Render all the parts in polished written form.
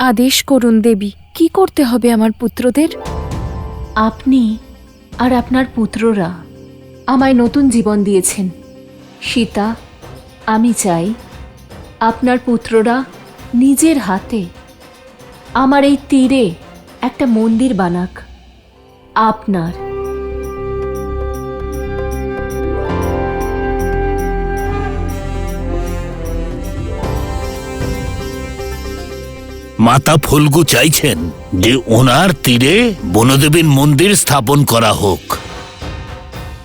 আদেশ করুন দেবী, কি করতে হবে আমার পুত্রদের? আপনি আর আপনার পুত্ররা আমায় নতুন জীবন দিয়েছেন। সীতা, আমি চাই আপনার পুত্ররা নিজের হাতে আমার এই তীরে একটা মন্দির বানাক। আপনার মাতা ফুলগু চাইছেন যে ওনার তীরে বনদেবীর মন্দির স্থাপন করা হোক।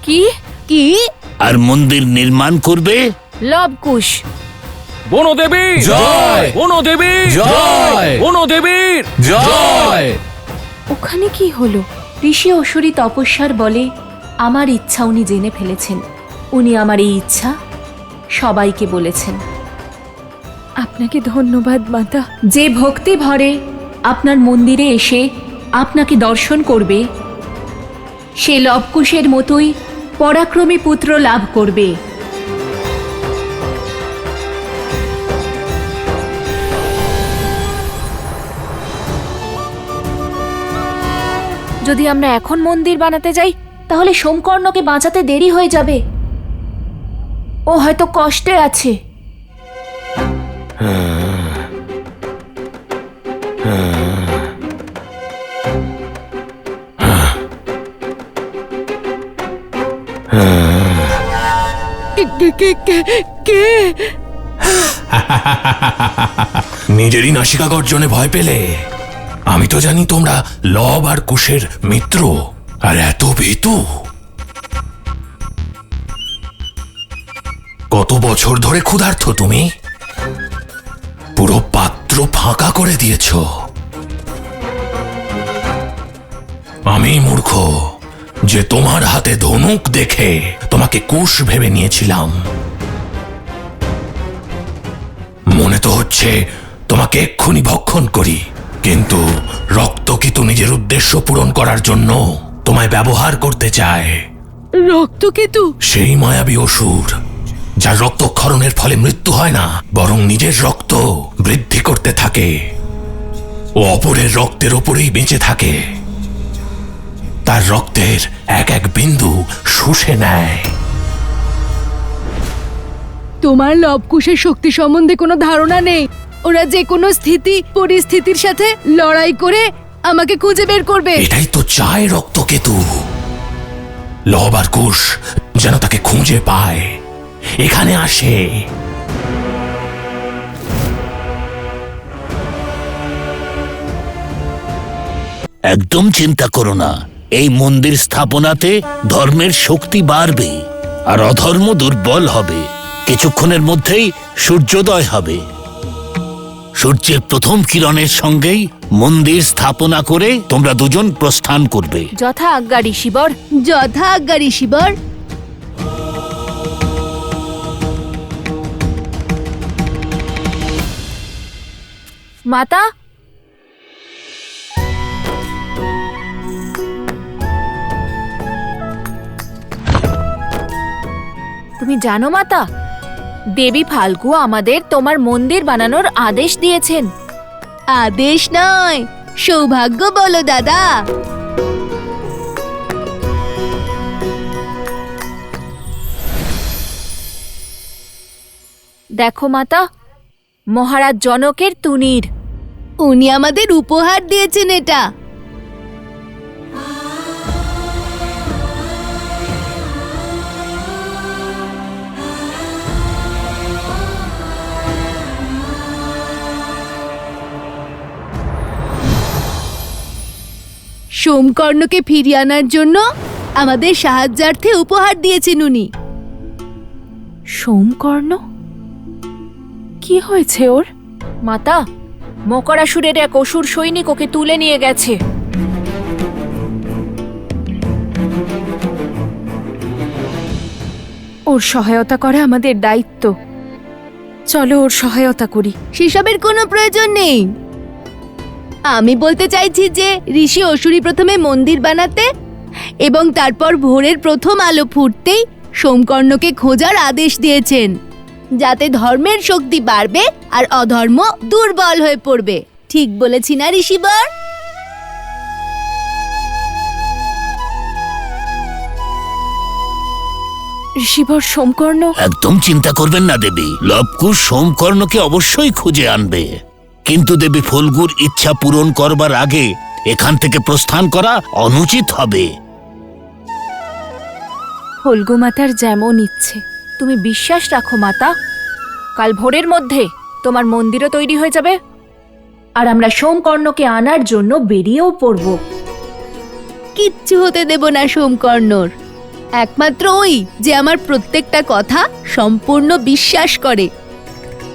কি কি? আর মন্দির নির্মাণ করবে লবকুশ। বনদেবী জয়! বনদেবী জয়! বনদেবীর জয়! ওখানে কি হলো? ঋষি অসুরী তপস্যার বলে আমার ইচ্ছা উনি জেনে ফেলেছেন। উনি আমার এই ইচ্ছা সবাইকে বলেছেন। আপনাকে ধন্যবাদ মাতা। যে ভক্তি ভরে আপনার মন্দিরে এসে আপনাকে দর্শন করবে, সে লবকুশের মতোই পরাক্রমী পুত্র লাভ করবে। যদি আমরা এখন মন্দির বানাতে যাই তাহলে সোমকর্ণকে বাঁচাতে দেরি হয়ে যাবে। ও হয়তো কষ্টে আছে। নিজেরই নাসিকা গর্জনে ভয় পেলে? আমি তো জানি তোমরা লব আর কুশের মিত্র, আর এত ভীতু। কত বছর ধরে ক্ষুধার্ত তুমি? পুরো পাত্র ফাঁকা করে দিয়েছ। আমি মূর্খ যে তোমার হাতে ধনুক দেখে তোমাকে কুশ ভেবে নিয়েছিলাম। মনে তো হচ্ছে তোমাকে এক্ষুনি ভক্ষণ করি, কিন্তু রক্তকেতু নিজের উদ্দেশ্য পূরণ করার জন্য তোমায় ব্যবহার করতে চায়। রক্তকেতু? সেই মায়াবী অসুর যার রক্তক্ষরণের ফলে মৃত্যু হয় না, বরং নিজের রক্ত বৃদ্ধি করতে থাকে ও অপরের রক্তের ওপরেই বেঁচে থাকে। তার রক্তের এক এক বিন্দু শুষে নেয়। তোমার লবকুশের শক্তি সম্বন্ধে কোনো ধারণা নেই। ওরা যে কোনো পরিস্থিতির সাথে লড়াই করে আমাকে খুঁজে বের করবে। এটাই তো চায় রক্তকেতু। লব আর কুশ যেন তাকে খুঁজে পায়, এখানে আসে। একদম চিন্তা করো না, এই মন্দির স্থাপনাতে ধর্মের শক্তি বাড়বে আর অধর্ম দুর্বল হবে। কিছুক্ষণের মধ্যেই সূর্যোদয় হবে। সূর্যের প্রথম কিরণের সঙ্গেই মন্দির স্থাপনা করে তোমরা দুজন প্রস্থান করবে। যথা আজ্ঞা ঋষিবর। যথা আজ্ঞা ঋষিবর। মাতা, তুমি জানো মাতা, দেবী ফাল্গু আমাদের তোমার মন্দির বানানোর আদেশ দিয়েছেন। আদেশ নয়, সৌভাগ্য বলো দাদা। দেখো মাতা, মহারাজ জনকের তুনীর। উনি আমাদের উপহার দিয়েছেন এটা। সোমকর্ণকে ফিরিয়ে আনার জন্য আমাদের সাহায্যার্থে উপহার দিয়েছেন উনি। সোমকর্ণ? কি হয়েছে ওর? মাতা, মকরাসুরের এক অসুর সৈনিক ওকে তুলে নিয়ে গেছে। ওর সহায়তা করা আমাদের দায়িত্ব। চলো ওর সহায়তা করি। সেসবের কোনো প্রয়োজন নেই। আমি বলতে চাইছি যে ঋষি অসুরী প্রথমে মন্দির বানাতে এবং তারপর ভোরের প্রথম আলো ফুটতেই সোমকর্ণকে খোঁজার আদেশ দিয়েছেন, যাতে ধর্মের শক্তি বাড়বে আর অধর্ম দুর্বল হয়ে পড়বে। ঠিক বলেছি না ঋষিবর? ঋষিবর সোমকর্ণ একদম চিন্তা করবেন না দেবী, লবকুশ সোমকর্ণকে অবশ্যই খুঁজে আনবে। কিন্তু দেবী ফল্গুর ইচ্ছা পূরণ করবার আগে এখান থেকে প্রস্থান করা অনুচিত হবে। ফল্গু মাতার যেমন ইচ্ছে। তুমি বিশ্বাস রাখো মাতা, কাল ভোরের মধ্যে তোমার মন্দিরও তৈরি হয়ে যাবে, আর আমরা সোমকর্ণকে আনার জন্য বেরিয়েও পড়ব। কিচ্ছু হতে দেব না সোমকর্ণর। একমাত্র ওই যে আমার প্রত্যেকটা কথা সম্পূর্ণ বিশ্বাস করে,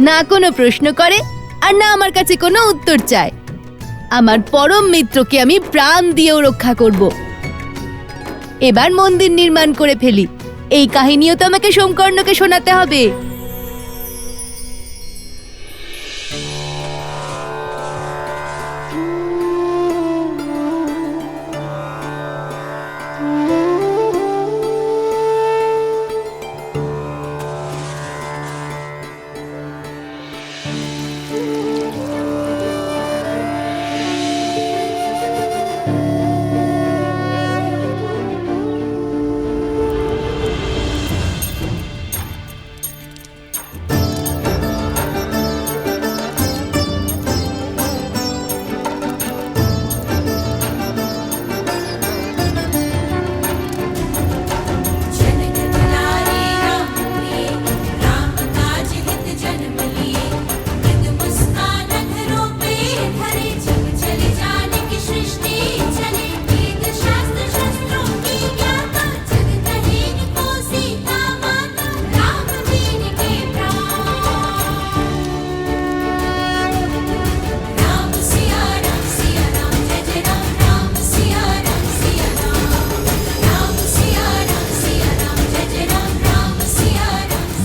না কোনো প্রশ্ন করে আর না আমার কাছে কোনো উত্তর চায়। আমার পরম মিত্রকে আমি প্রাণ দিয়েও রক্ষা করব। এবার মন্দির নির্মাণ করে ফেলি, এই কাহিনীও তো আমাকে সোমকর্ণকে শোনাতে হবে।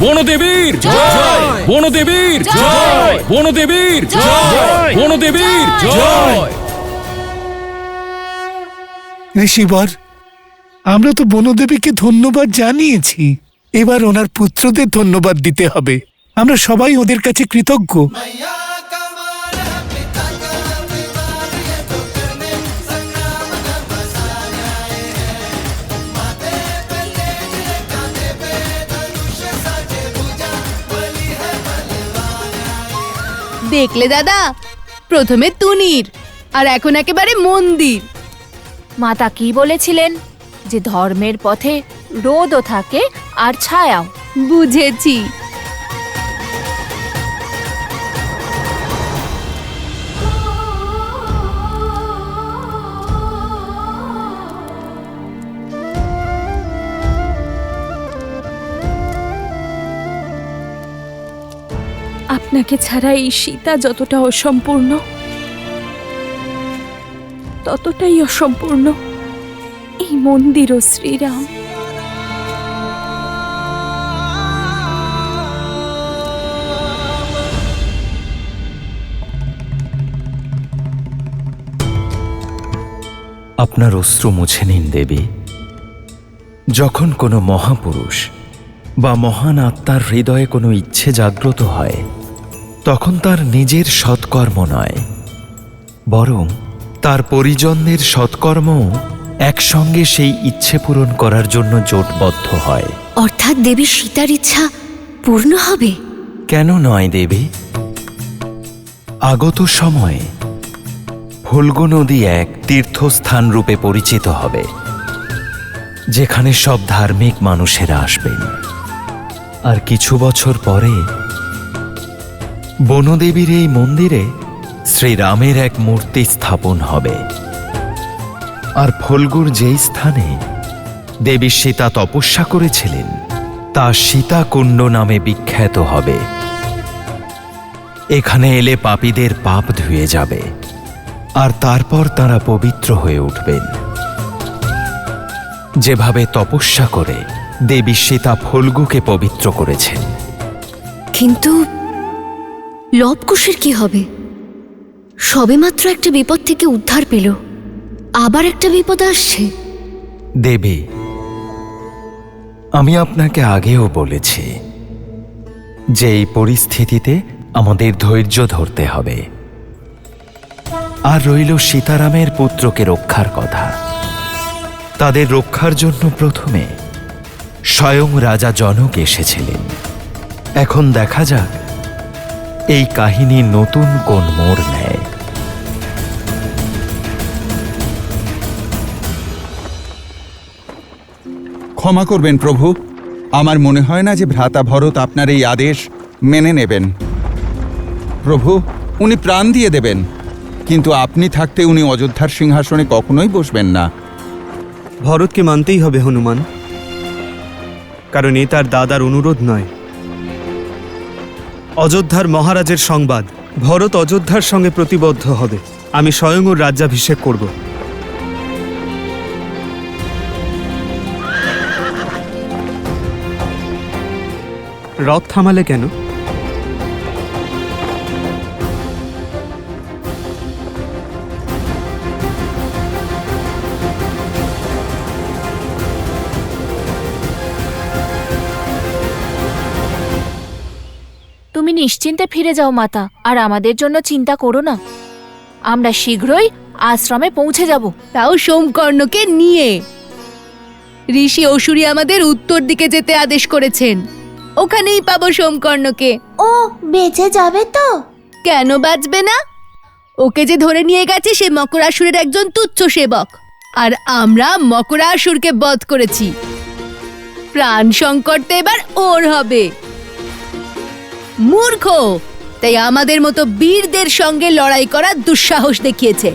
বনদেবীর জয়, বনদেবীর জয়, বনদেবীর জয়, বনদেবীর জয়। ঋষিবর, আমরা তো বনদেবীকে ধন্যবাদ জানিয়েছি, এবার ওনার পুত্রদের ধন্যবাদ দিতে হবে। আমরা সবাই ওদের কাছে কৃতজ্ঞ। দেখলে দাদা, প্রথমে তুনির আর এখন একেবারে মন্দির। মাতা কি বলেছিলেন? যে ধর্মের পথে রোদও থাকে আর ছায়াও। বুঝেছি। আপনাকে ছাড়া এই সীতা যতটা অসম্পূর্ণ, ততটাই অসম্পূর্ণ এই মন্দির ও শ্রীরাম। আপনার অশ্রু মুছে নিন দেবী। যখন কোনো মহাপুরুষ বা মহান আত্মার হৃদয়ে কোনো ইচ্ছে জাগ্রত হয়, তখন তার নিজের সৎকর্ম নয়, বরং তার পরিজনদের সৎকর্মও একসঙ্গে সেই ইচ্ছে পূরণ করার জন্য জোটবদ্ধ হয়। অর্থাৎ দেবী সীতার ইচ্ছা পূর্ণ হবে? কেন নয় দেবী? আগত সময়ে ফল্গু নদী এক তীর্থস্থান রূপে পরিচিত হবে, যেখানে সব ধার্মিক মানুষেরা আসবেন। আর কিছু বছর পরে বনদেবীর এই মন্দিরে শ্রীরামের এক মূর্তি স্থাপন হবে। আর ফল্গুর যেই স্থানে দেবী সীতা তপস্যা করেছিলেন, তা সীতাকুণ্ড নামে বিখ্যাত হবে। এখানে এলে পাপীদের পাপ ধুয়ে যাবে, আর তারপর তারা পবিত্র হয়ে উঠবেন। যেভাবে তপস্যা করে দেবী সীতা ফল্গুকে পবিত্র করেছেন। কিন্তু লবকুশের কি হবে? সবেমাত্র একটা বিপদ থেকে উদ্ধার পেল, আবার একটা বিপদ আসছে। দেবী, আমি আপনাকে আগেও বলেছি যে এই পরিস্থিতিতে আমাদের ধৈর্য ধরতে হবে। আর রইল সীতারামের পুত্রকে রক্ষার কথা। তাদের রক্ষার জন্য প্রথমে স্বয়ং রাজা জনক এসেছিলেন। এখন দেখা যাক এই কাহিনী নতুন কোন মোড় নেয়। ক্ষমা করবেন প্রভু, আমার মনে হয় না যে ভ্রাতা ভরত আপনার এই আদেশ মেনে নেবেন। প্রভু, উনি প্রাণ দিয়ে দেবেন, কিন্তু আপনি থাকতে উনি অযোধ্যার সিংহাসনে কখনোই বসবেন না। ভরতকে মানতেই হবে হনুমান, কারণ এ তার দাদার অনুরোধ নয়। অযোধ্যার মহারাজের সংবাদ, ভরত অযোধ্যার সঙ্গে প্রতিবদ্ধ হবে। আমি স্বয়ং ওর রাজ্যাভিষেক করব। রথ থামালে কেন? তুমি নিশ্চিন্তে ফিরে যাও মাতা, আর আমাদের জন্য চিন্তা করো না। আমরা শীঘ্রই আশ্রমে পৌঁছে যাব। তাও সোমকর্ণকে নিয়ে। ঋষি অসুরী আমাদের উত্তর দিকে যেতে আদেশ করেছেন, ওখানেই পাবো সোমকর্ণকে। ও বেঁচে যাবে তো? কেন বাঁচবে না? ওকে যে ধরে নিয়ে গেছে সে মকরাসুরের একজন তুচ্ছ সেবক, আর আমরা মকরাসুরকে বধ করেছি। প্রাণ সংকট তো এবার ওর হবে। মূর্খ, তাই আমাদের মতো বীরদের সঙ্গে লড়াই করার দুঃসাহস দেখিয়েছে।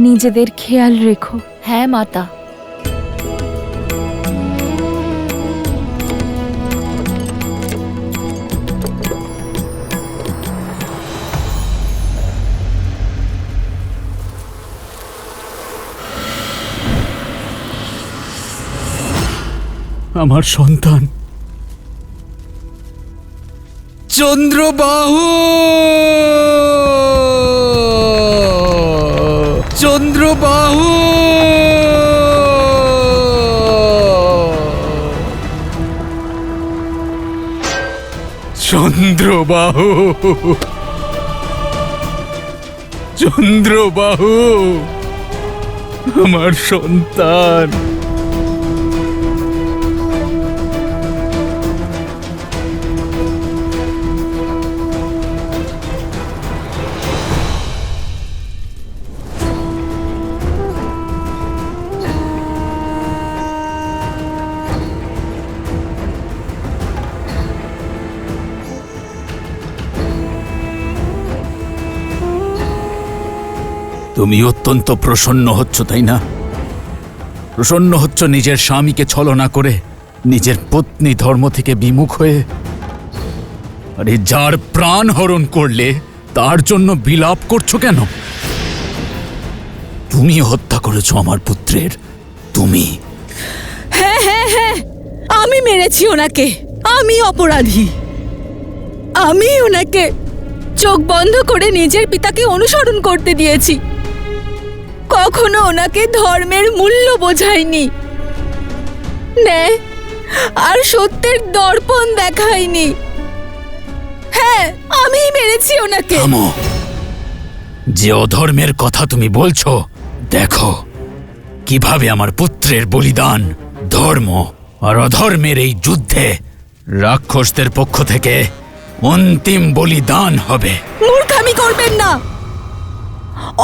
নিজেদের খেয়াল রেখো। হ্যাঁ মাতা। আমার সন্তান চন্দ্রবাহু, চন্দ্রবাহু, চন্দ্রবাহু, চন্দ্রবাহু, আমার সন্তান। তুমি অত্যন্ত প্রসন্ন হচ্ছ, তাই না? প্রসন্ন হচ্ছ নিজের স্বামীকে ছলনা করে, নিজের পত্নী ধর্ম থেকে বিমুখ হয়ে। আরে যার প্রাণ হরণ করলে তার জন্য বিলাপ করছো কেন? তুমি হত্যা করেছো আমার পুত্রের, তুমি। হ্যাঁ হ্যাঁ হ্যাঁ, আমি মেরেছি ওনাকে, আমি অপরাধী। আমি ওনাকে চোখ বন্ধ করে নিজের পিতাকে অনুসরণ করতে দিয়েছি, কখনো ওনাকে ধর্মের মূল্য বোঝাইনি, ন্যায় আর সত্যের দর্পণ দেখাইনি। হ্যাঁ, আমিই মেরেছি ওনাকে। থামো, যে অধর্মের কথা তুমি বলছো, দেখো কিভাবে আমার পুত্রের বলিদান ধর্ম আর অধর্মের এই যুদ্ধে রাক্ষসদের পক্ষ থেকে অন্তিম বলিদান হবে। মূর্খামি করবেন না,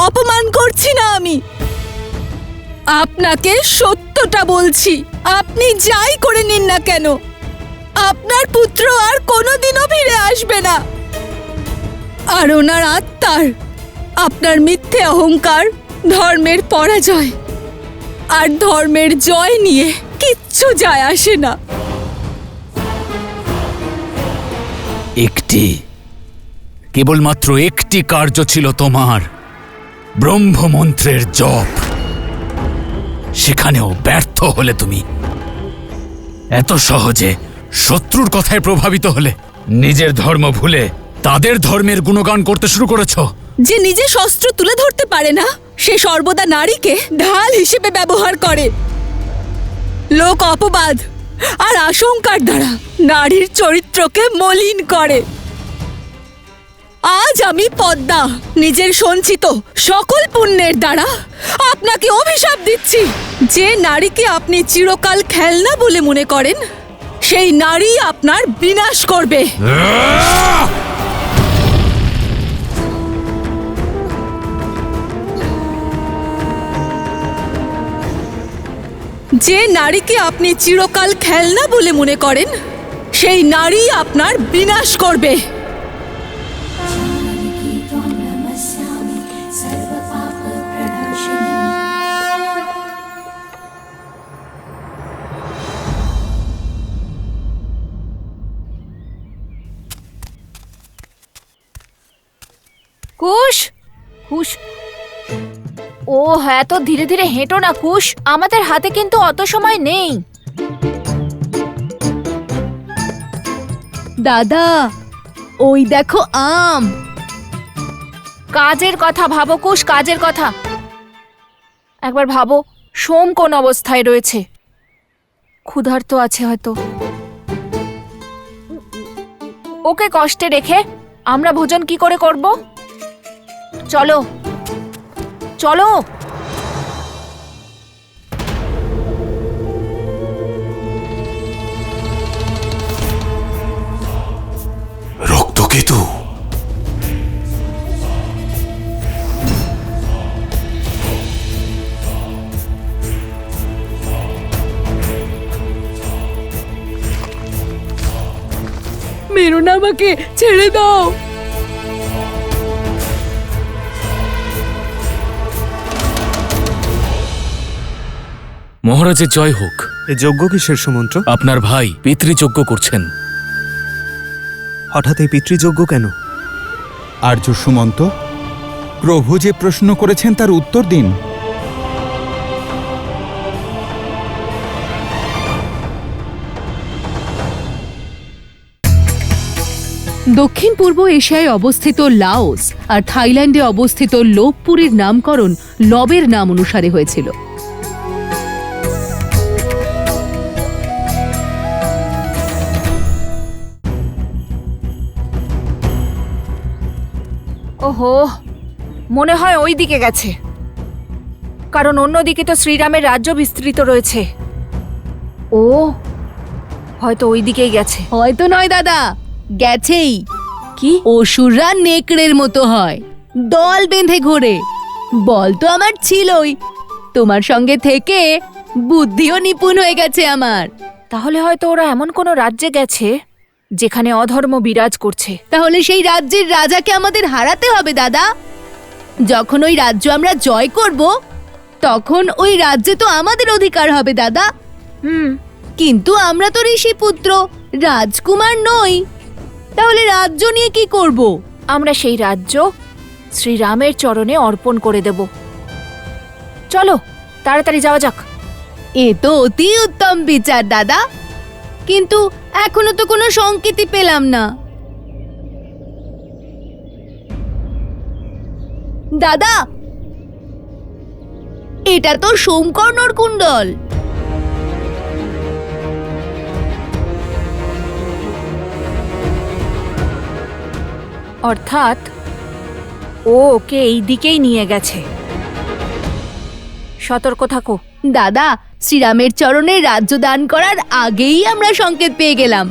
অপমান করছি না আমি, আপনাকে সত্যটা বলছি। আপনি যাই করে নিন না কেন, আপনার পুত্র আর কোনোদিনও ফিরে আসবে না। আর ওনার আত্মার আপনার মিথ্যে অহংকার, ধর্মের পরাজয় আর ধর্মের জয় নিয়ে কিচ্ছু যায় আসে না। কেবলমাত্র একটি কার্য ছিল তোমার, ব্রহ্মমন্ত্রের জপ। সেখানেও ব্যর্থ হলে তুমি। এত সহজে শত্রুর কথায় প্রভাবিত হলে, নিজের ধর্ম ভুলে তাদের ধর্মের গুণগান করতে শুরু করেছ। যে নিজে শস্ত্র তুলে ধরতে পারে না, সে সর্বদা নারীকে ঢাল হিসেবে ব্যবহার করে। লোক অপবাদ আর আশঙ্কার দ্বারা নারীর চরিত্রকে মলিন করে। আজ আমি পদ্মা নিজের সঞ্চিত সকল পুণ্যের দ্বারা আপনাকে অভিশাপ দিচ্ছি। যে নারীকে আপনি চিরকাল খেলনা বলে মনে করেন, সেই নারী আপনার বিনাশ করবে। যে নারীকে আপনি চিরকাল খেলনা বলে মনে করেন, সেই নারী আপনার বিনাশ করবে। কুশ, কুশ, ও হ্যাঁ, তো ধীরে ধীরে হেঁটো না কুশ, আমাদের হাতে কিন্তু অত সময় নেই। দাদা, ওই দেখো আম। কাজের কথা ভাবো কুশ, কাজের কথা একবার ভাবো। সোম কোন অবস্থায় রয়েছে? ক্ষুধার্ত আছে হয়তো। ওকে কষ্টে রেখে আমরা ভোজন কি করে করব? চলো চলো। রক্তকেতু, মেরো না আমাকে, ছেড়ে দাও। মহারাজের জয় হোক। এ যজ্ঞ কিসের সুমন্ত্র? আপনার ভাই পিতৃযজ্ঞ করছেন। হঠাৎ এই পিতৃযজ্ঞ কেন? আর্য সুমন্ত, প্রভু যে প্রশ্ন করেছেন তার উত্তর দিন। দক্ষিণ পূর্ব এশিয়ায় অবস্থিত লাওস আর থাইল্যান্ডে অবস্থিত লোপপুরীর নামকরণ লবের নাম অনুসারে হয়েছিল। ওহো, মনে হয় ওই দিকে গেছে, কারণ অন্যদিকে তো শ্রীরামের রাজ্য বিস্তৃত রয়েছে। ও হয়তো ওই দিকেই গেছে। হয়তো নয় দাদা, গেছেই। কি? অসুররা নেকড়ের মতো হয়, দল বেঁধে ঘোরে। বল তো আমার ছিলই, তোমার সঙ্গে থেকে বুদ্ধিও নিপুণ হয়ে গেছে আমার। তাহলে হয়তো ওরা এমন কোনো রাজ্যে গেছে যেখানে অধর্ম বিরাজ করছে। তাহলে সেই রাজ্যের রাজাকে আমাদের হারাতে হবে দাদা। যখন ওই রাজ্য আমরা জয় করব, তখন ওই রাজ্যে তো আমাদের অধিকার হবে দাদা। কিন্তু আমরা তো ঋষি পুত্র, রাজকুমার নই। তাহলে রাজ্য নিয়ে কি করব? আমরা সেই রাজ্য শ্রীরামের চরণে অর্পণ করে দেব। চলো তাড়াতাড়ি যাওয়া যাক। এ তো অতি উত্তম বিচার দাদা, কিন্তু এখনো তো কোনো সংকেতই পেলাম না। দাদা, এটা তো সোমকর্ণর কুণ্ডল। অর্থাৎ ও ওকে এই দিকেই নিয়ে গেছে। সতর্ক থাকো দাদা, শ্রীরামের চরণে রাজ্য দান করার আগেই আমরা সংকেত পেয়ে গেলাম।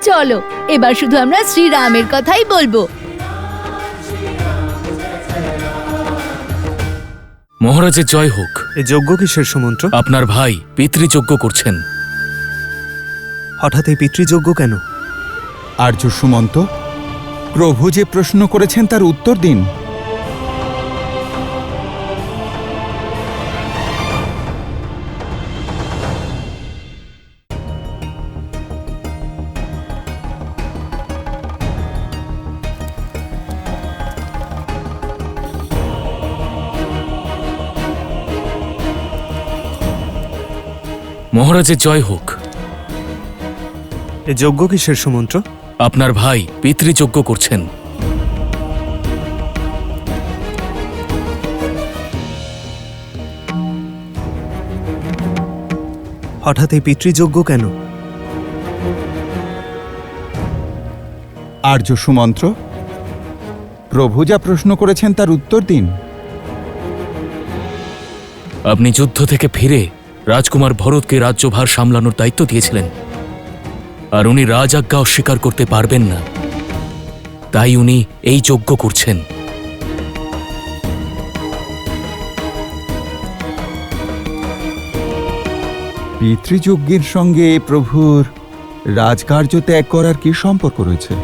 চলো এবার শুধু আমরা শ্রীরামের কথাই বলবো। মহারাজের জয় হোক। এ যজ্ঞ কিসের সুমন্ত্র? আপনার ভাই পিতৃযজ্ঞ করছেন। হঠাৎ এই পিতৃযজ্ঞ কেন? আর্য সুমন্ত, প্রভু যে প্রশ্ন করেছেন তার উত্তর দিন। মহারাজের জয় হোক। এ যজ্ঞ কিসের সুমন্ত্র? আপনার ভাই পিতৃযজ্ঞ করছেন। হঠাৎ এই পিতৃযজ্ঞ কেন? আর্য সুমন্ত্র, প্রভু যা প্রশ্ন করেছেন তার উত্তর দিন। আপনি যুদ্ধ থেকে ফিরে রাজকুমার ভরতকে রাজ্যভার সামলানোর দায়িত্ব দিয়েছিলেন, আর উনি রাজ আজ্ঞা অস্বীকার করতে পারবেন না, তাই উনি এই যজ্ঞ করছেন। পিতৃযজ্ঞের সঙ্গে প্রভুর রাজকার্য ত্যাগ করার কি সম্পর্ক রয়েছে?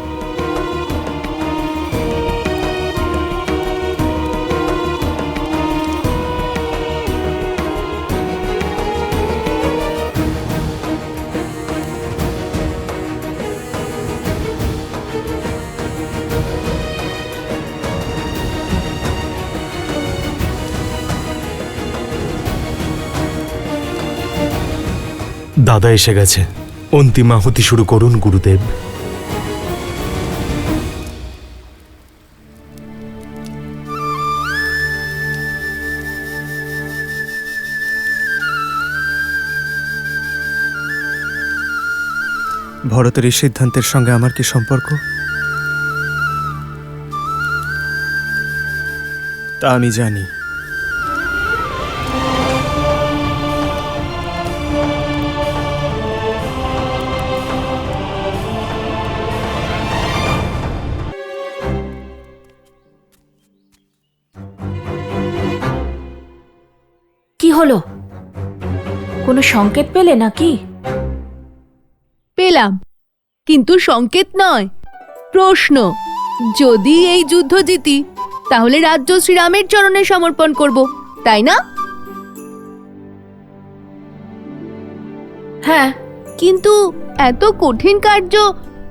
দাদা এসে গেছে, অন্তিম আহুতি শুরু করুন গুরুদেব। ভরতের এই সিদ্ধান্তের সঙ্গে আমার কি সম্পর্ক তা আমি জানি। কি হলো? কোনো সংকেত পেলে নাকি? পেলাম, কিন্তু সংকেত নয়, প্রশ্ন। যদি এই যুদ্ধ জিতি তাহলে রাজ্য শ্রীরামের চরণে সমর্পণ করব, তাই না? হ্যাঁ, কিন্তু এত কঠিন কার্য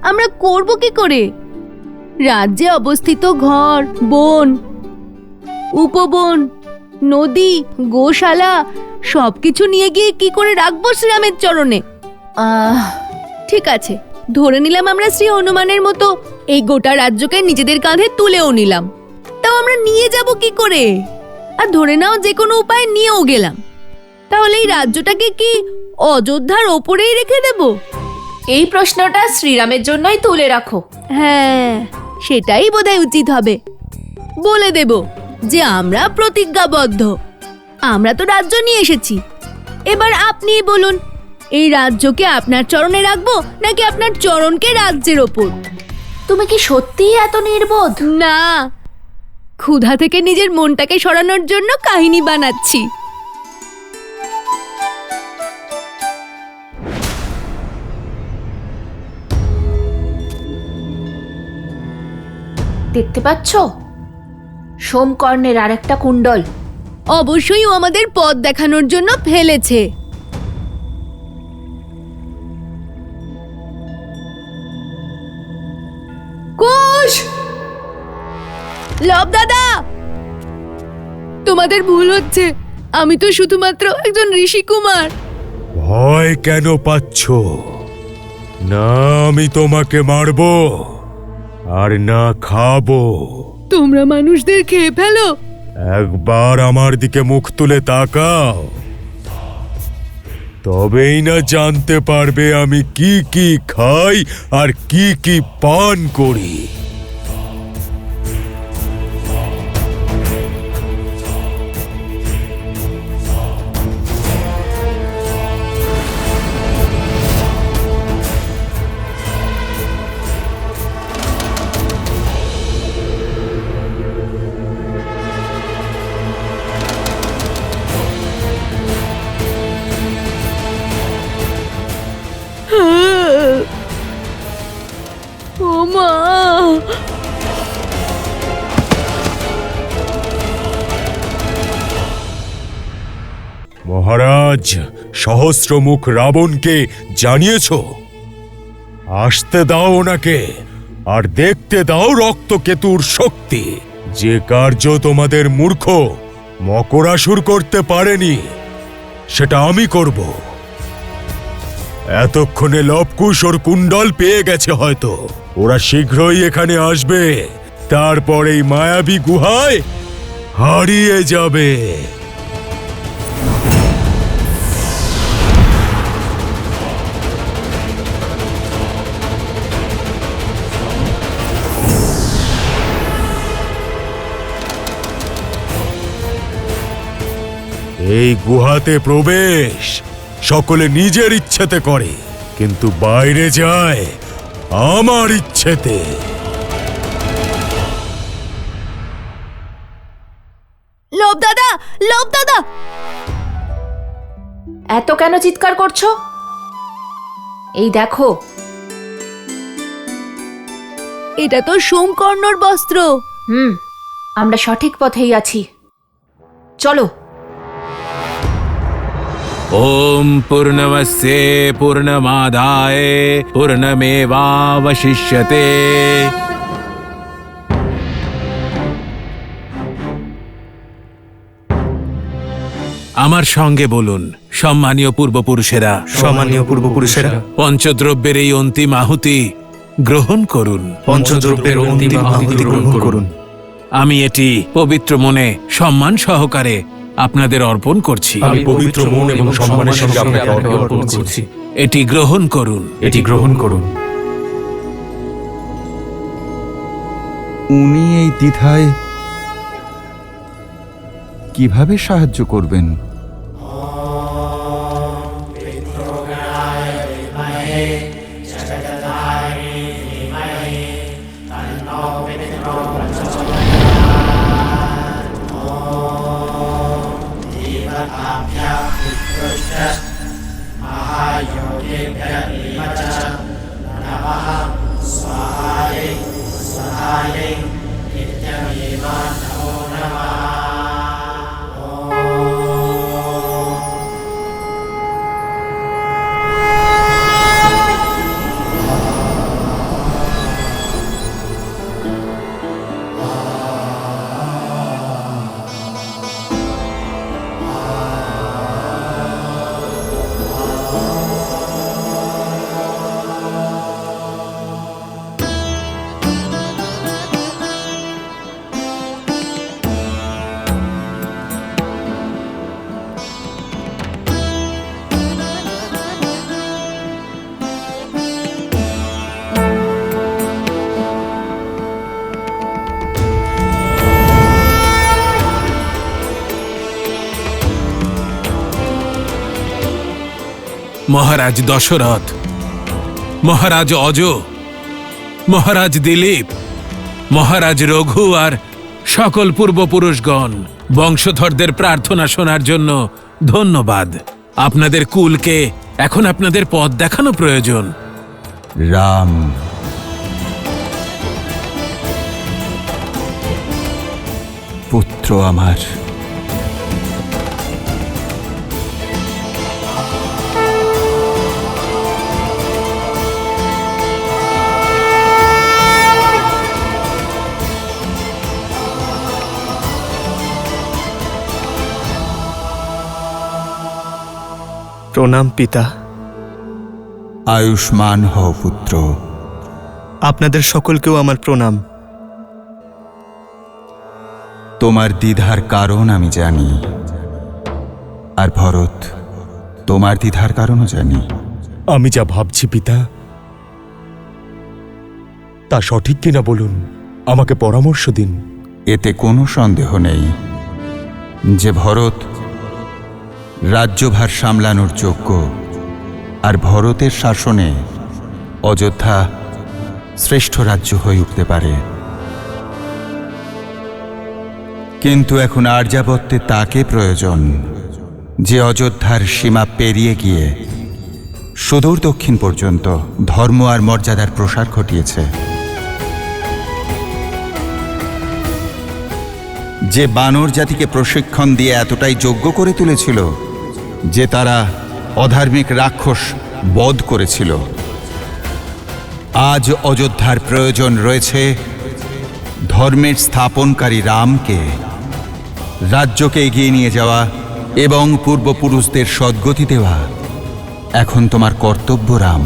আমরা করব কি করে? রাজ্যে অবস্থিত ঘর, বন, উপবন, নদী, গোশালা সবকিছু নিয়ে গিয়ে কি করে রাখবো শ্রীরামের চরণে? ঠিক আছে, ধরে নিলাম আমরা শ্রী হনুমানের মতো এই গোটা রাজ্যকে নিজেদের কাঁধে তুলেও নিলাম, তাও আমরা নিয়ে যাব কি করে? আর ধরে নাও যে কোনো উপায় নিয়েও গেলাম, তাহলে এই রাজ্যটাকে কি অযোধ্যার ওপরেই রেখে দেব? এই প্রশ্নটা শ্রীরামের জন্যই তুলে রাখো। হ্যাঁ, সেটাই বোধহয় উচিত হবে। বলে দেব যে আমরা প্রতিজ্ঞাবদ্ধ, আমরা তো রাজ্য নিয়ে এসেছি। এবার আপনিই বলুন, এই রাজ্যকে আপনার চরণে রাখবো নাকি আপনার চরণকে রাজ্যের ওপর? তুমি কি সত্যিই এত নির্বোধ? না, ক্ষুধা থেকে নিজের মনটাকে সরানোর জন্য কাহিনী বানাচ্ছি। দেখতে পাচ্ছ সোমকর্ণের আর একটা কুণ্ডল। অবশ্যই ও আমাদের পথ দেখানোর জন্য ফেলেছে। কোষ, লব দাদা, তোমাদের ভুল হচ্ছে, আমি তো শুধুমাত্র একজন ঋষি কুমার। ভয় কেন পাচ্ছ? না আমি তোমাকে মারবো আর না খাবো। তোমরা মানুষদের খেয়ে ফেলো? একবার আমার দিকে মুখ তুলে তাকাও, তবেই না জানতে পারবে আমি কি কি খাই আর কি কি পান করি। ও মা! মহারাজ, সহস্রমুখ রাবণকে জানিয়েছ? আসতে দাও ওনাকে, আর দেখতে দাও রক্তকেতুর শক্তি। যে কার্য তোমাদের মূর্খ মকরাসুর করতে পারেনি সেটা আমি করব। এতক্ষণে লবকুশ ওর কুণ্ডল পেয়ে গেছে হয়তো, ওরা শীঘ্রই এখানে আসবে, তারপর এই মায়াবী গুহায় হারিয়ে যাবে। এই গুহাতে প্রবেশ সকলে নিজের ইচ্ছেতে করে, কিন্তু বাইরে যায় আমার ইচ্ছেতে। লোভ দাদা, লোভ দাদা! এত কেন চিৎকার করছো? এই দেখো, এটা তো সোমকর্ণর বস্ত্র। আমরা সঠিক পথেই আছি, চলো। ওম পূর্ণমস্যে পূর্ণমাদায় পূর্ণমেবাবশিষ্যতে। আমার সঙ্গে বলুন, সম্মানীয় পূর্বপুরুষেরা, সম্মানীয় পূর্বপুরুষেরা, পঞ্চদ্রব্যের এই অন্তিম আহুতি গ্রহণ করুন। পঞ্চদ্রব্যের অন্তিম আহুতি গ্রহণ করুন। আমি এটি পবিত্র মনে সম্মান সহকারে আপনাদের অর্পণ করছি। আমি পবিত্র মন এবং সম্মানের সঙ্গে আপনাকে অর্পণ করছি। এটি গ্রহণ করুন। এটি গ্রহণ করুন। উনি এই দ্বিধায় কিভাবে সাহায্য করবেন? মহারাজ দশরথ, মহারাজ অজ, মহারাজ দিলীপ, মহারাজ রঘু আর সকল পূর্বপুরুষগণ, বংশধরদের প্রার্থনা শোনার জন্য ধন্যবাদ। আপনাদের কুলকে এখন আপনাদের পথ দেখানো প্রয়োজন। রাম, পুত্র আমার, প্রণাম পিতা। আয়ুষ্মান হও পুত্র। আপনাদের সকলকেও আমার প্রণাম। তোমার দ্বিধার কারণ আমি জানি, আর ভরত, তোমার দ্বিধার কারণও জানি। আমি যা ভাবছি পিতা, তা সঠিক কিনা বলুন, আমাকে পরামর্শ দিন। এতে কোনো সন্দেহ নেই যে ভরত রাজ্যভার সামলানোর যোগ্য, আর ভরতের শাসনে অযোধ্যা শ্রেষ্ঠ রাজ্য হয়ে উঠতে পারে। কিন্তু এখন আর্যাবত্যে তাকে প্রয়োজন, যে অযোধ্যার সীমা পেরিয়ে গিয়ে সুদূর দক্ষিণ পর্যন্ত ধর্ম আর মর্যাদার প্রসার ঘটিয়েছে। যে বানর জাতিকে প্রশিক্ষণ দিয়ে এতটাই যোগ্য করে তুলেছিল যে তারা অধার্মিক রাক্ষস বধ করেছিল। আজ অযোধ্যার প্রয়োজন রয়েছে ধর্মের স্থাপনকারী রামকে, রাজ্যকে এগিয়ে নিয়ে যাওয়া এবং পূর্বপুরুষদের সদ্গতি দেওয়া এখন তোমার কর্তব্য রাম।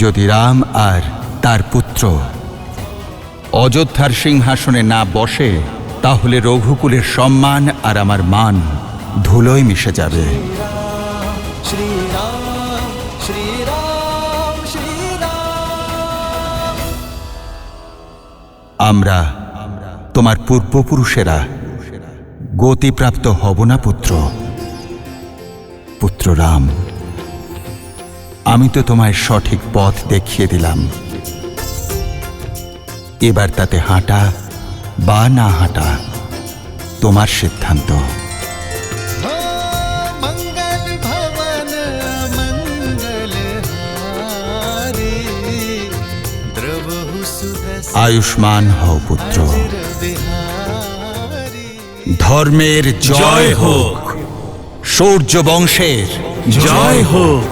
যদি রাম আর তার পুত্র অযোধ্যার সিংহাসনে না বসে, তাহলে রঘুকুলের সম্মান আর আমার মান ধুলোয় মিশে যাবে। আমরা তোমার পূর্বপুরুষেরা গতিপ্রাপ্ত হব না পুত্র। পুত্র রাম, আমি তো তোমায় সঠিক পথ দেখিয়ে দিলাম। এবার তাতে হাঁটা বা না হাঁটা তোমার সিদ্ধান্ত। আয়ুষ্মান হও পুত্র। ধর্মের জয় হোক, সূর্য বংশের জয় হোক।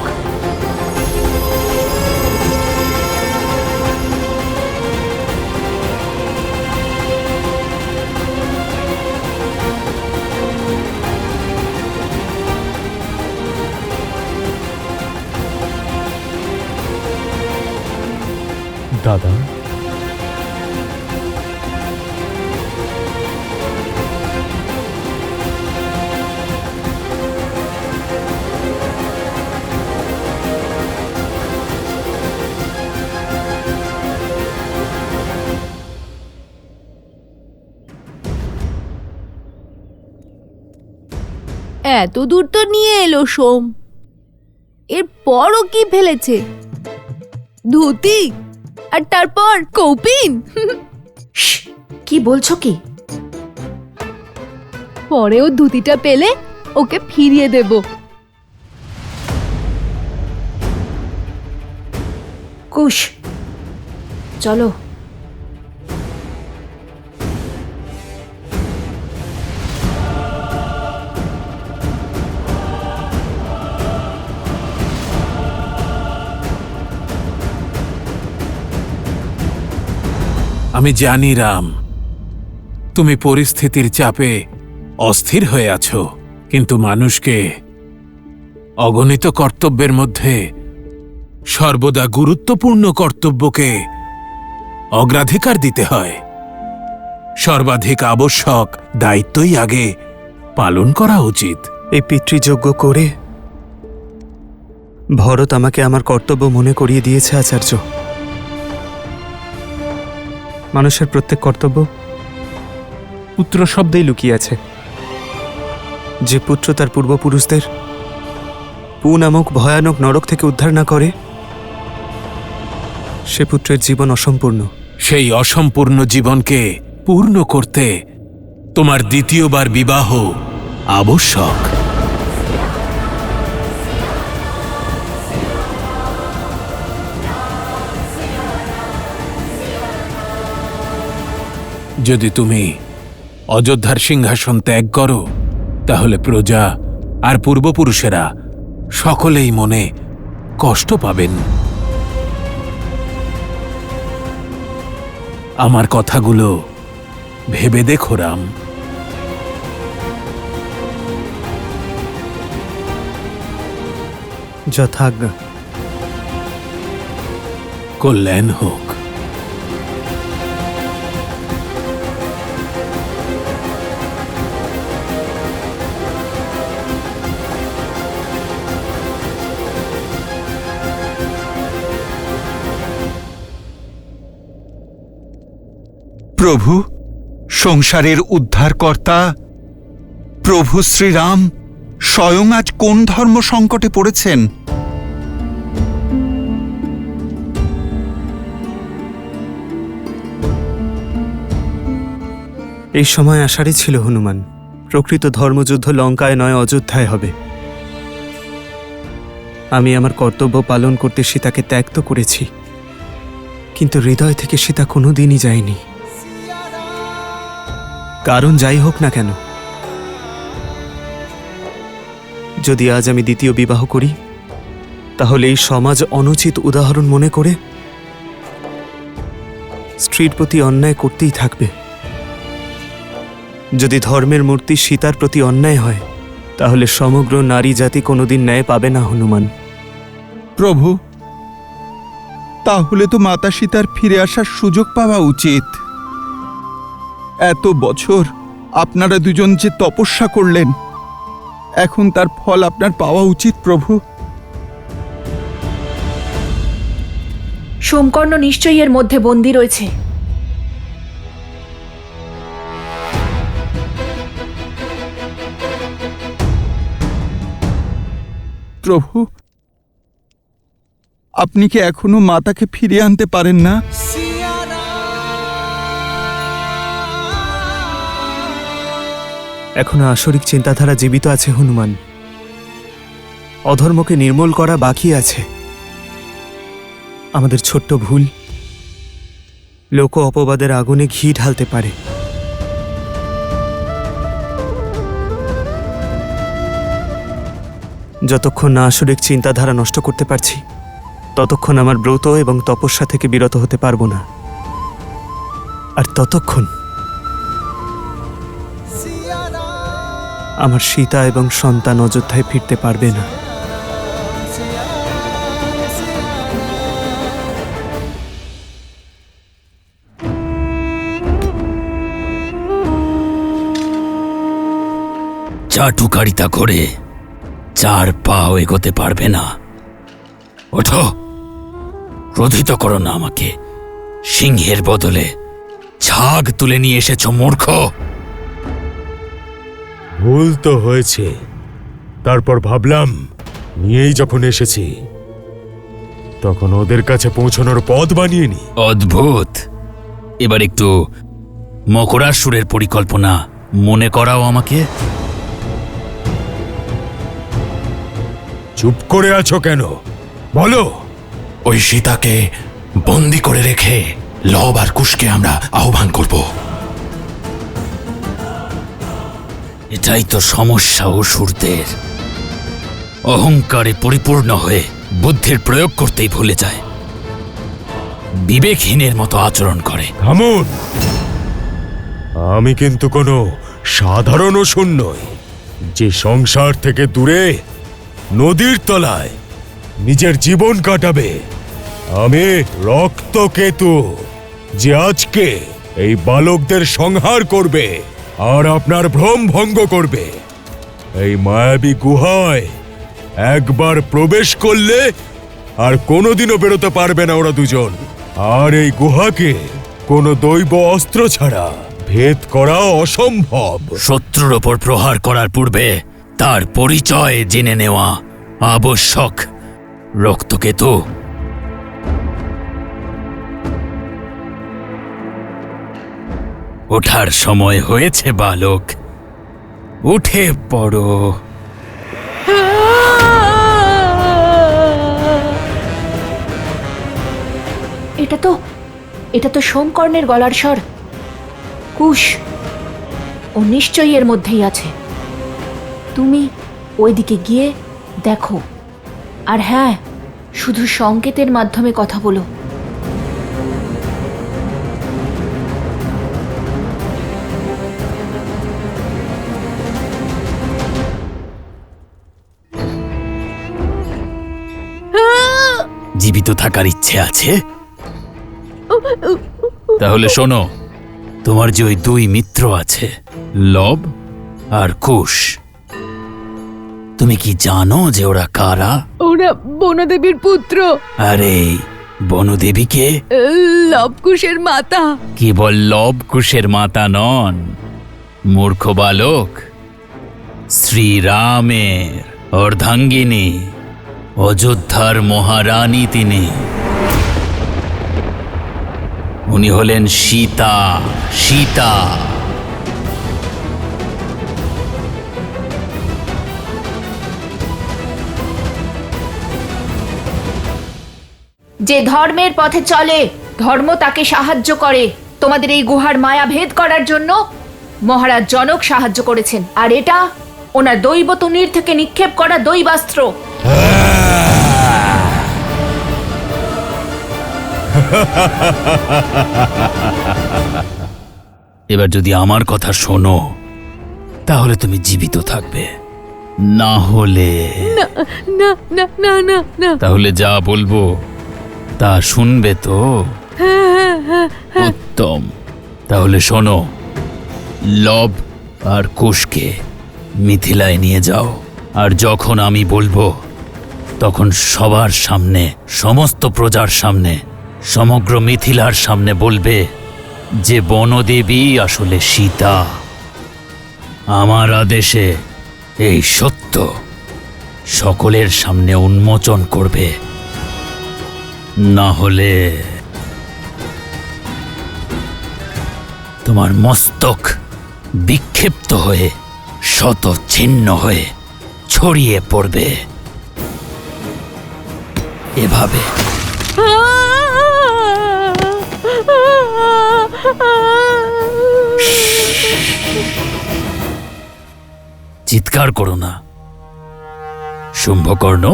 দাদা, এত দূর তো নিয়ে এলো সোম, এরপরও কি ফেলেছে? ধুতি আর তারপর কৌপিন। কি বলছো কি? পরেও ধুতিটা পেলে ওকে ফিরিয়ে দেব। কুশ, চলো। আমি জানি রাম, তুমি পরিস্থিতির চাপে অস্থির হয়ে আছো, কিন্তু মানুষকে অগণিত কর্তব্যের মধ্যে সর্বদা গুরুত্বপূর্ণ কর্তব্যকে অগ্রাধিকার দিতে হয়। সর্বাধিক আবশ্যক দায়িত্বই আগে পালন করা উচিত। এই পিতৃযজ্ঞ করে ভরত আমাকে আমার কর্তব্য মনে করিয়ে দিয়েছে আচার্য। মানুষের প্রত্যেক কর্তব্য পুত্র শব্দেই লুকিয়ে আছে। যে পুত্র তার পূর্বপুরুষদের পু নামক ভয়ানক নরক থেকে উদ্ধার না করে, সে পুত্রের জীবন অসম্পূর্ণ। সেই অসম্পূর্ণ জীবনকে পূর্ণ করতে তোমার দ্বিতীয়বার বিবাহ আবশ্যক। যদি তুমি অযোধ্যার সিংহাসন ত্যাগ করো, তাহলে প্রজা আর পূর্বপুরুষেরা সকলেই মনে কষ্ট পাবেন। আমার কথাগুলো ভেবে দেখো রাম। যথাজ্ঞা। কল্যাণ হোক। প্রভু, সংসারের উদ্ধারকর্তা প্রভু শ্রীরাম স্বয়ং আজ কোন ধর্ম সংকটে পড়েছেন? এই সময় আসারই ছিল হনুমান। প্রকৃত ধর্মযুদ্ধ লঙ্কায় নয়, অযোধ্যায় হবে। আমি আমার কর্তব্য পালন করতে সীতাকে ত্যাগ তো করেছি, কিন্তু হৃদয় থেকে সীতা কোনোদিনই যায়নি। কারণ যাই হোক না কেন, যদি আজ আমি দ্বিতীয় বিবাহ করি, তাহলে এই সমাজ অনুচিত উদাহরণ মনে করে স্ত্রীর প্রতি অন্যায় করতেই থাকবে। যদি ধর্মের মূর্তি সীতার প্রতি অন্যায় হয়, তাহলে সমগ্র নারী জাতি কোনোদিন ন্যায় পাবে না হনুমান। প্রভু, তাহলে তো মাতা সীতার ফিরে আসার সুযোগ পাওয়া উচিত। এত বছর আপনারা দুজন যে তপস্যা করলেন, এখন তার ফল আপনার পাওয়া উচিত প্রভু। সোমকর্ণ নিশ্চয়ই এর মধ্যে বন্দী রয়েছে। প্রভু, আপনি কি এখনো মাতাকে ফিরিয়ে আনতে পারেন না? এখনো আসরিক চিন্তাধারা জীবিত আছে হনুমান। অধর্মকে নির্মূল করা বাকি আছে। আমাদের ছোট্ট ভুল লোক অপবাদের আগুনে ঘি ঢালতে পারে। যতক্ষণ না আসরিক চিন্তাধারা নষ্ট করতে পারছি, ততক্ষণ আমার ব্রত এবং তপস্যা থেকে বিরত হতে পারবো না। আর ততক্ষণ আমার সীতা এবং সন্তান অযোধ্যায় ফিরতে পারবে না। চাটুকারিতা করে 4 পাও এগোতে পারবে না। ওঠো, ক্রোধিত করো না আমাকে। সিংহের বদলে ছাগ তুলে নিয়ে এসেছ মূর্খ। ভুল তো হয়েছে, তারপর ভাবলাম নিয়েই যখন এসেছি তখন ওদের কাছে পৌঁছানোর পথ বানিয়ে নি। অদ্ভুত। এবার একটু মকরাসুরের পরিকল্পনা মনে করাও আমাকে। চুপ করে আছো কেন, বলো। ওই সীতাকে বন্দি করে রেখে লব আর কুশকে আমরা আহ্বান করব। এটাই তো সমস্যা অসুরদের। অহংকারে পরিপূর্ণ হয়ে বুদ্ধির প্রয়োগ করতেই ভুলে যায়, বিবেকহীনের মতো আচরণ করে। থামুন, আমি কিন্তু কোনো সাধারণ অসুর নই যে সংসার থেকে দূরে নদীর তলায় নিজের জীবন কাটাবে। আমি রক্তকেতু, যে আজকে এই বালকদের সংহার করবে আর আপনার ভ্রম ভঙ্গ করবে। এই মায়াবী গুহায় একবার প্রবেশ করলে আর কোনোদিনও বেরোতে পারবে না ওরা দুজন। আর এই গুহাকে কোনো দৈব অস্ত্র ছাড়া ভেদ করা অসম্ভব। শত্রুর ওপর প্রহার করার পূর্বে তার পরিচয় জেনে নেওয়া আবশ্যক। রক্তকেতু, ওঠার সময় হয়েছে বালক, উঠে পড়ো। এটা তো সোমকর্ণের গলার স্বর। কুশ, ও নিশ্চয়ই এর মধ্যেই আছে। তুমি ওইদিকে গিয়ে দেখো, আর হ্যাঁ, শুধু সংকেতের মাধ্যমে কথা বলো। জীবিত থাকার ইচ্ছে আছে? তাহলে শোনো, তোমার যে ওই 2 মিত্র আছে, লব আর কুশ, তুমি কি জানো যে ওরা কারা? ওরা বনদেবীর পুত্র। আরে বনদেবীকে লবকুশের মাতা। কেবল লবকুশের মাতা নন, মূর্খ বালক, শ্রীরামের অর্ধাঙ্গিনী, অযোধ্যার মহারানী তিনি। উনি হলেন সীতা। সীতা যে ধর্মের পথে চলে, ধর্ম তাকে সাহায্য করে। তোমাদের এই গুহার মায়া ভেদ করার জন্য মহারাজ জনক সাহায্য করেছেন, আর এটা ওনার দৈবতনীর থেকে নিক্ষেপ করা দৈবাস্ত্র। এবার যদি আমার কথা শোনো, তাহলে তুমি জীবিত থাকবে, না হলে না না না না না না। তাহলে যা বলবো তা শুনবে তো? উত্তম, তাহলে শোনো, লব আর কুশকে মিথিলায় নিয়ে যাও, আর যখন আমি বলবো তখন সবার সামনে, সমস্ত প্রজার সামনে, সমগ্র মিথিলার সামনে বলবে যে বনদেবী আসলে সীতা। আমার আদেশে এই সত্য সকলের সামনে উন্মোচন করবে, না হলে তোমার মস্তক বিক্ষিপ্ত হয়ে শত ছিন্ন হয়ে ছড়িয়ে পড়বে। এভাবে চিৎকার করো না। শুম্ভকর্ণ,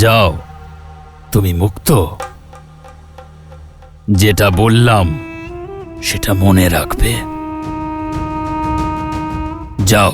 যাও, তুমি মুক্ত। যেটা বললাম সেটা মনে রাখবে। যাও।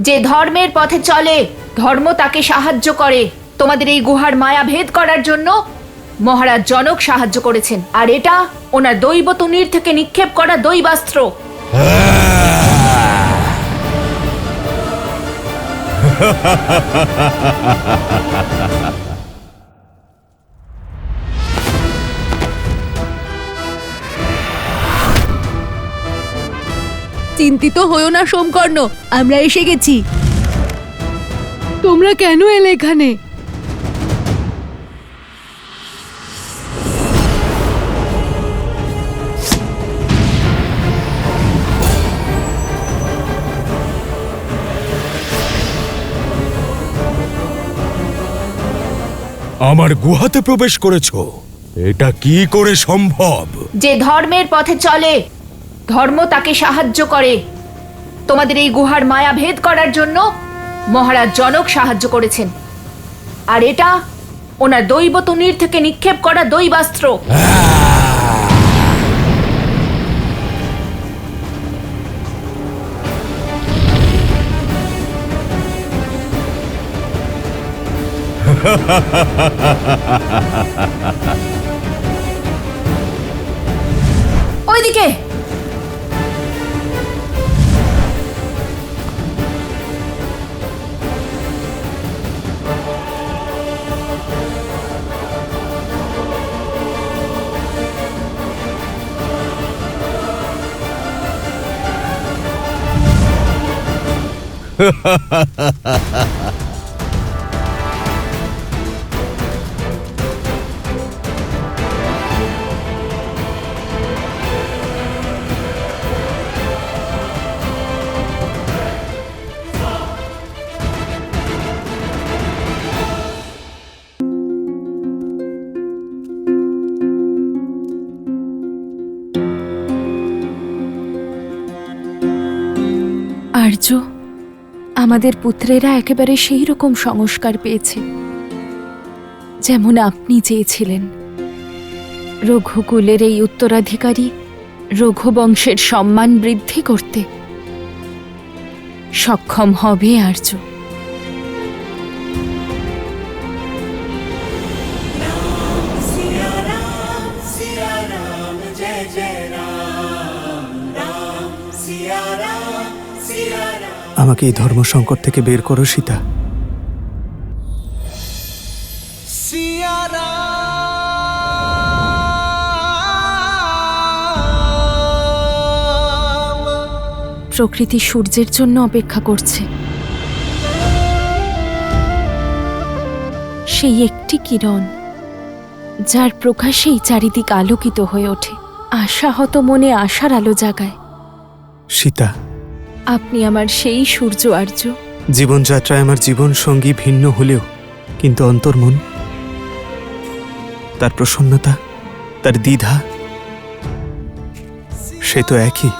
যে ধর্মের পথে চলে, ধর্ম তাকে সাহায্য করে। তোমাদের এই গুহার মায়া ভেদ করার জন্য মহারাজ জনক সাহায্য করেছেন, আর এটা ওনার দৈব তুনির থেকে নিক্ষেপ করা দৈবাস্ত্র। চিন্তিত হয়ো না সোমকর্ণ, আমরা এসে গেছি। তোমরা কেন এলে এখানে? আমার গুহাতে প্রবেশ করেছো, এটা কি করে সম্ভব? যে ধর্মের পথে চলে, ধর্ম তাকে সাহায্য করে। তোমাদের এই গুহার মায়া ভেদ করার জন্য মহারাজ জনক সাহায্য করেছেন, আর এটা ওনার দৈব তুনির থেকে নিক্ষেপ করা দৈবাস্ত্র। ওইদিকে আর্য, আমাদের পুত্রেরা একেবারে সেই রকম সংস্কার পেয়েছে যেমন আপনি চেয়েছিলেন। রঘুকুলের এই উত্তরাধিকারী রঘুবংশের সম্মান বৃদ্ধি করতে সক্ষম হবে আর্য। আমাকে এই ধর্ম সংকট থেকে বের করো সীতা। প্রকৃতি সূর্যের জন্য অপেক্ষা করছে। সেই একটি কিরণ যার প্রকাশেই চারিদিক আলোকিত হয়ে ওঠে, আশাহত মনে আশার আলো জাগায়। সীতা, আপনি আমার সেই সূর্য আর্য। জীবনযাত্রায় আমার জীবন সঙ্গী ভিন্ন হলেও কিন্তু অন্তর্মন, তার প্রসন্নতা, তার দ্বিধা, সে তো একই।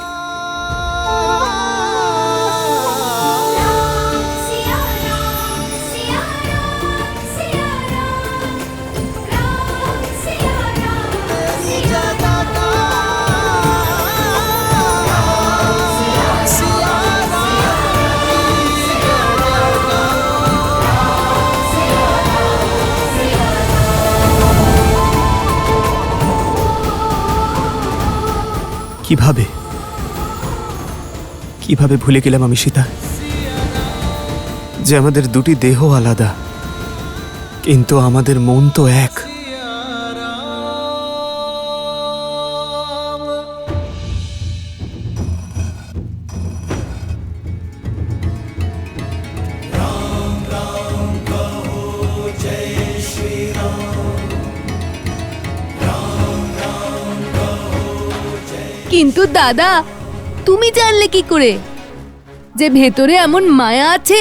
কিভাবে কিভাবে ভুলে গেলাম আমি সীতা? যে আমাদের দুটি দেহ আলাদা, কিন্তু আমাদের মন তো এক। কিন্তু দাদা, তুমি জানলে কি করে যে ভেতরে এমন মায়া আছে?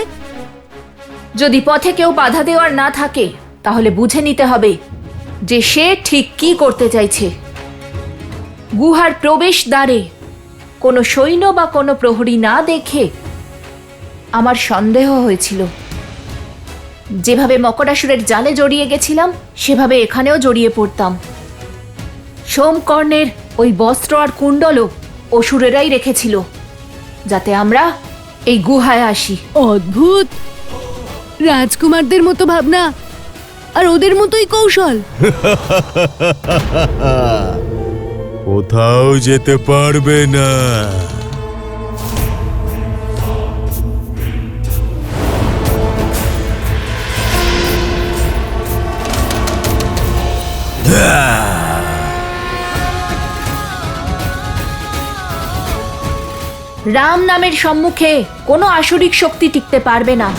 যদি পথে কেউ বাধা দেওয়ার না থাকে তাহলে বুঝে নিতে হবে যে সে ঠিক কি করতে চাইছে। গুহার প্রবেশ দ্বারে কোনো সৈন্য বা কোনো প্রহরী না দেখে আমার সন্দেহ হয়েছিল। যেভাবে মকরাসুরের জালে জড়িয়ে গেছিলাম সেভাবে এখানেও জড়িয়ে পড়তাম। সোমকর্ণের ওই বস্ত্র আর কুণ্ডলও অসুরেরাই রেখেছিল যাতে আমরা এই গুহায় আসি। অদ্ভুত! রাজকুমারদের মতো ভাবনা আর ওদের মতোই কৌশল। কোথাও যেতে পারবে না। রাম নামের সম্মুখে কোনো আসুরিক শক্তি টিকতে পারবে না।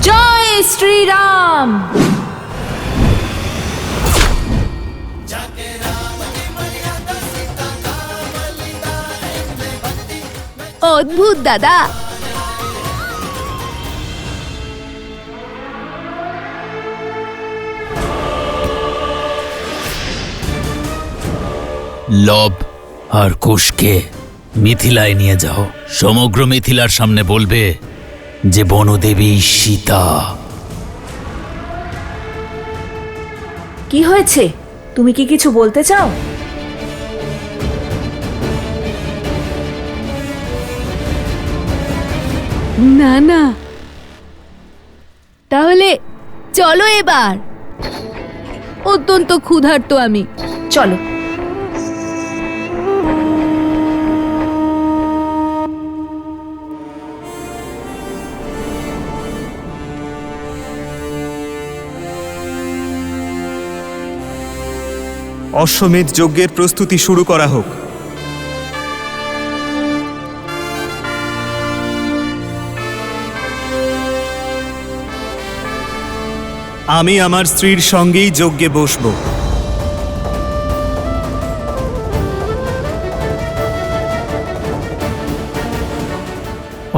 জয় শ্রীরাম। অদ্ভুত দাদা। লব আর কুশকে মিথিলায় নিয়ে যাও। সমগ্র মিথিলার সামনে বলবে যে বনদেবী সীতা। কি হয়েছে? তুমি কি কিছু বলতে চাও? না না, তাহলে চলো এবার। অত্যন্ত ক্ষুধার্ত আমি। চলো। অশ্বমেধ যজ্ঞের প্রস্তুতি শুরু করা হোক। আমি আমার স্ত্রীর সঙ্গেই যজ্ঞে বসব।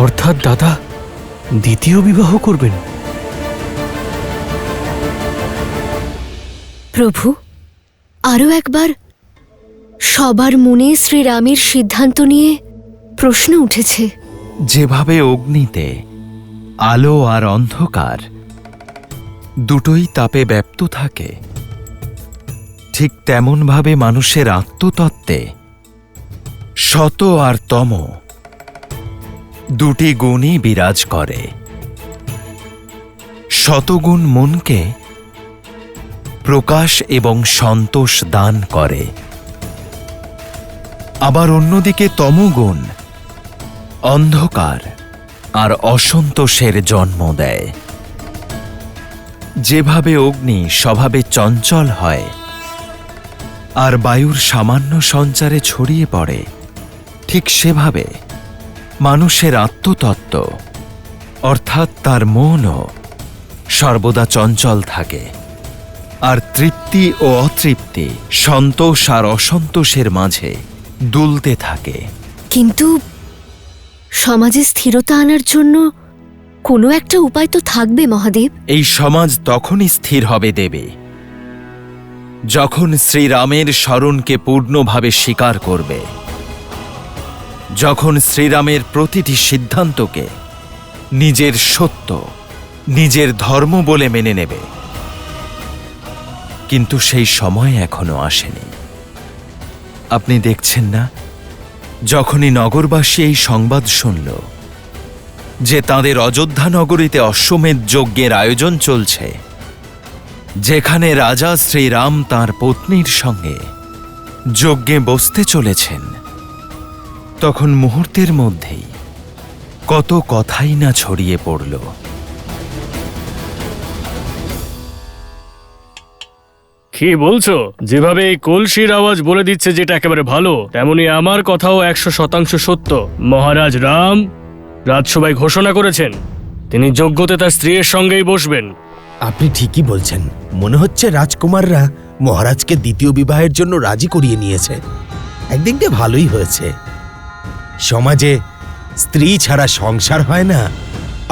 অর্থাৎ দাদা দ্বিতীয় বিবাহ করবেন? প্রভু, আরও একবার সবার মনে শ্রীরামের সিদ্ধান্ত নিয়ে প্রশ্ন উঠেছে। যেভাবে অগ্নিতে আলো আর অন্ধকার দুটোই তাপে ব্যাপ্ত থাকে, ঠিক তেমনভাবে মানুষের আত্মতত্ত্বে সত আর তম দুটি গুণই বিরাজ করে। শতগুণ মনকে প্রকাশ এবং সন্তোষ দান করে, আবার অন্যদিকে তমগুণ অন্ধকার আর অসন্তোষের জন্ম দেয়। যেভাবে অগ্নি স্বভাবে চঞ্চল হয় আর বায়ুর সামান্য সঞ্চারে ছড়িয়ে পড়ে, ঠিক সেভাবে মানুষের আত্মতত্ত্ব অর্থাৎ তার মনও সর্বদা চঞ্চল থাকে, আর তৃপ্তি ও অতৃপ্তি, সন্তোষ আর অসন্তোষের মাঝে দুলতে থাকে। কিন্তু সমাজে স্থিরতা আনার জন্য কোনো একটা উপায় তো থাকবে মহাদেব। এই সমাজ তখনই স্থির হবে দেবী, যখন শ্রীরামের স্মরণকে পূর্ণভাবে স্বীকার করবে, যখন শ্রীরামের প্রতিটি সিদ্ধান্তকে নিজের সত্য, নিজের ধর্ম বলে মেনে নেবে। কিন্তু সেই সময় এখনো আসেনি। আপনি দেখছেন না যখনই নগরবাসী এই সংবাদ শুনল যে তাদের অযোধ্যা নগরীতে অশ্বমেধ যজ্ঞের আয়োজন চলছে, যেখানে রাজা শ্রীরাম তাঁর পত্নীর সঙ্গে যজ্ঞে বসতে চলেছেন, তখন মুহূর্তের মধ্যেই কত কথাই না ছড়িয়ে পড়ল। কি বলছো? যেভাবে এই কলসির আওয়াজ বলে দিচ্ছে যেটা একেবারে ভালো, তেমনি আমার কথাও 100% সত্য। মহারাজ রাম রাজসভায় ঘোষণা করেছেন তিনি যজ্ঞতে তার স্ত্রীর সঙ্গেই বসবেন। আপনি ঠিকই বলছেন। মনে হচ্ছে রাজকুমাররা মহারাজকে দ্বিতীয় বিবাহের জন্য রাজি করিয়ে নিয়েছে। একদিক দিয়ে ভালোই হয়েছে। সমাজে স্ত্রী ছাড়া সংসার হয় না,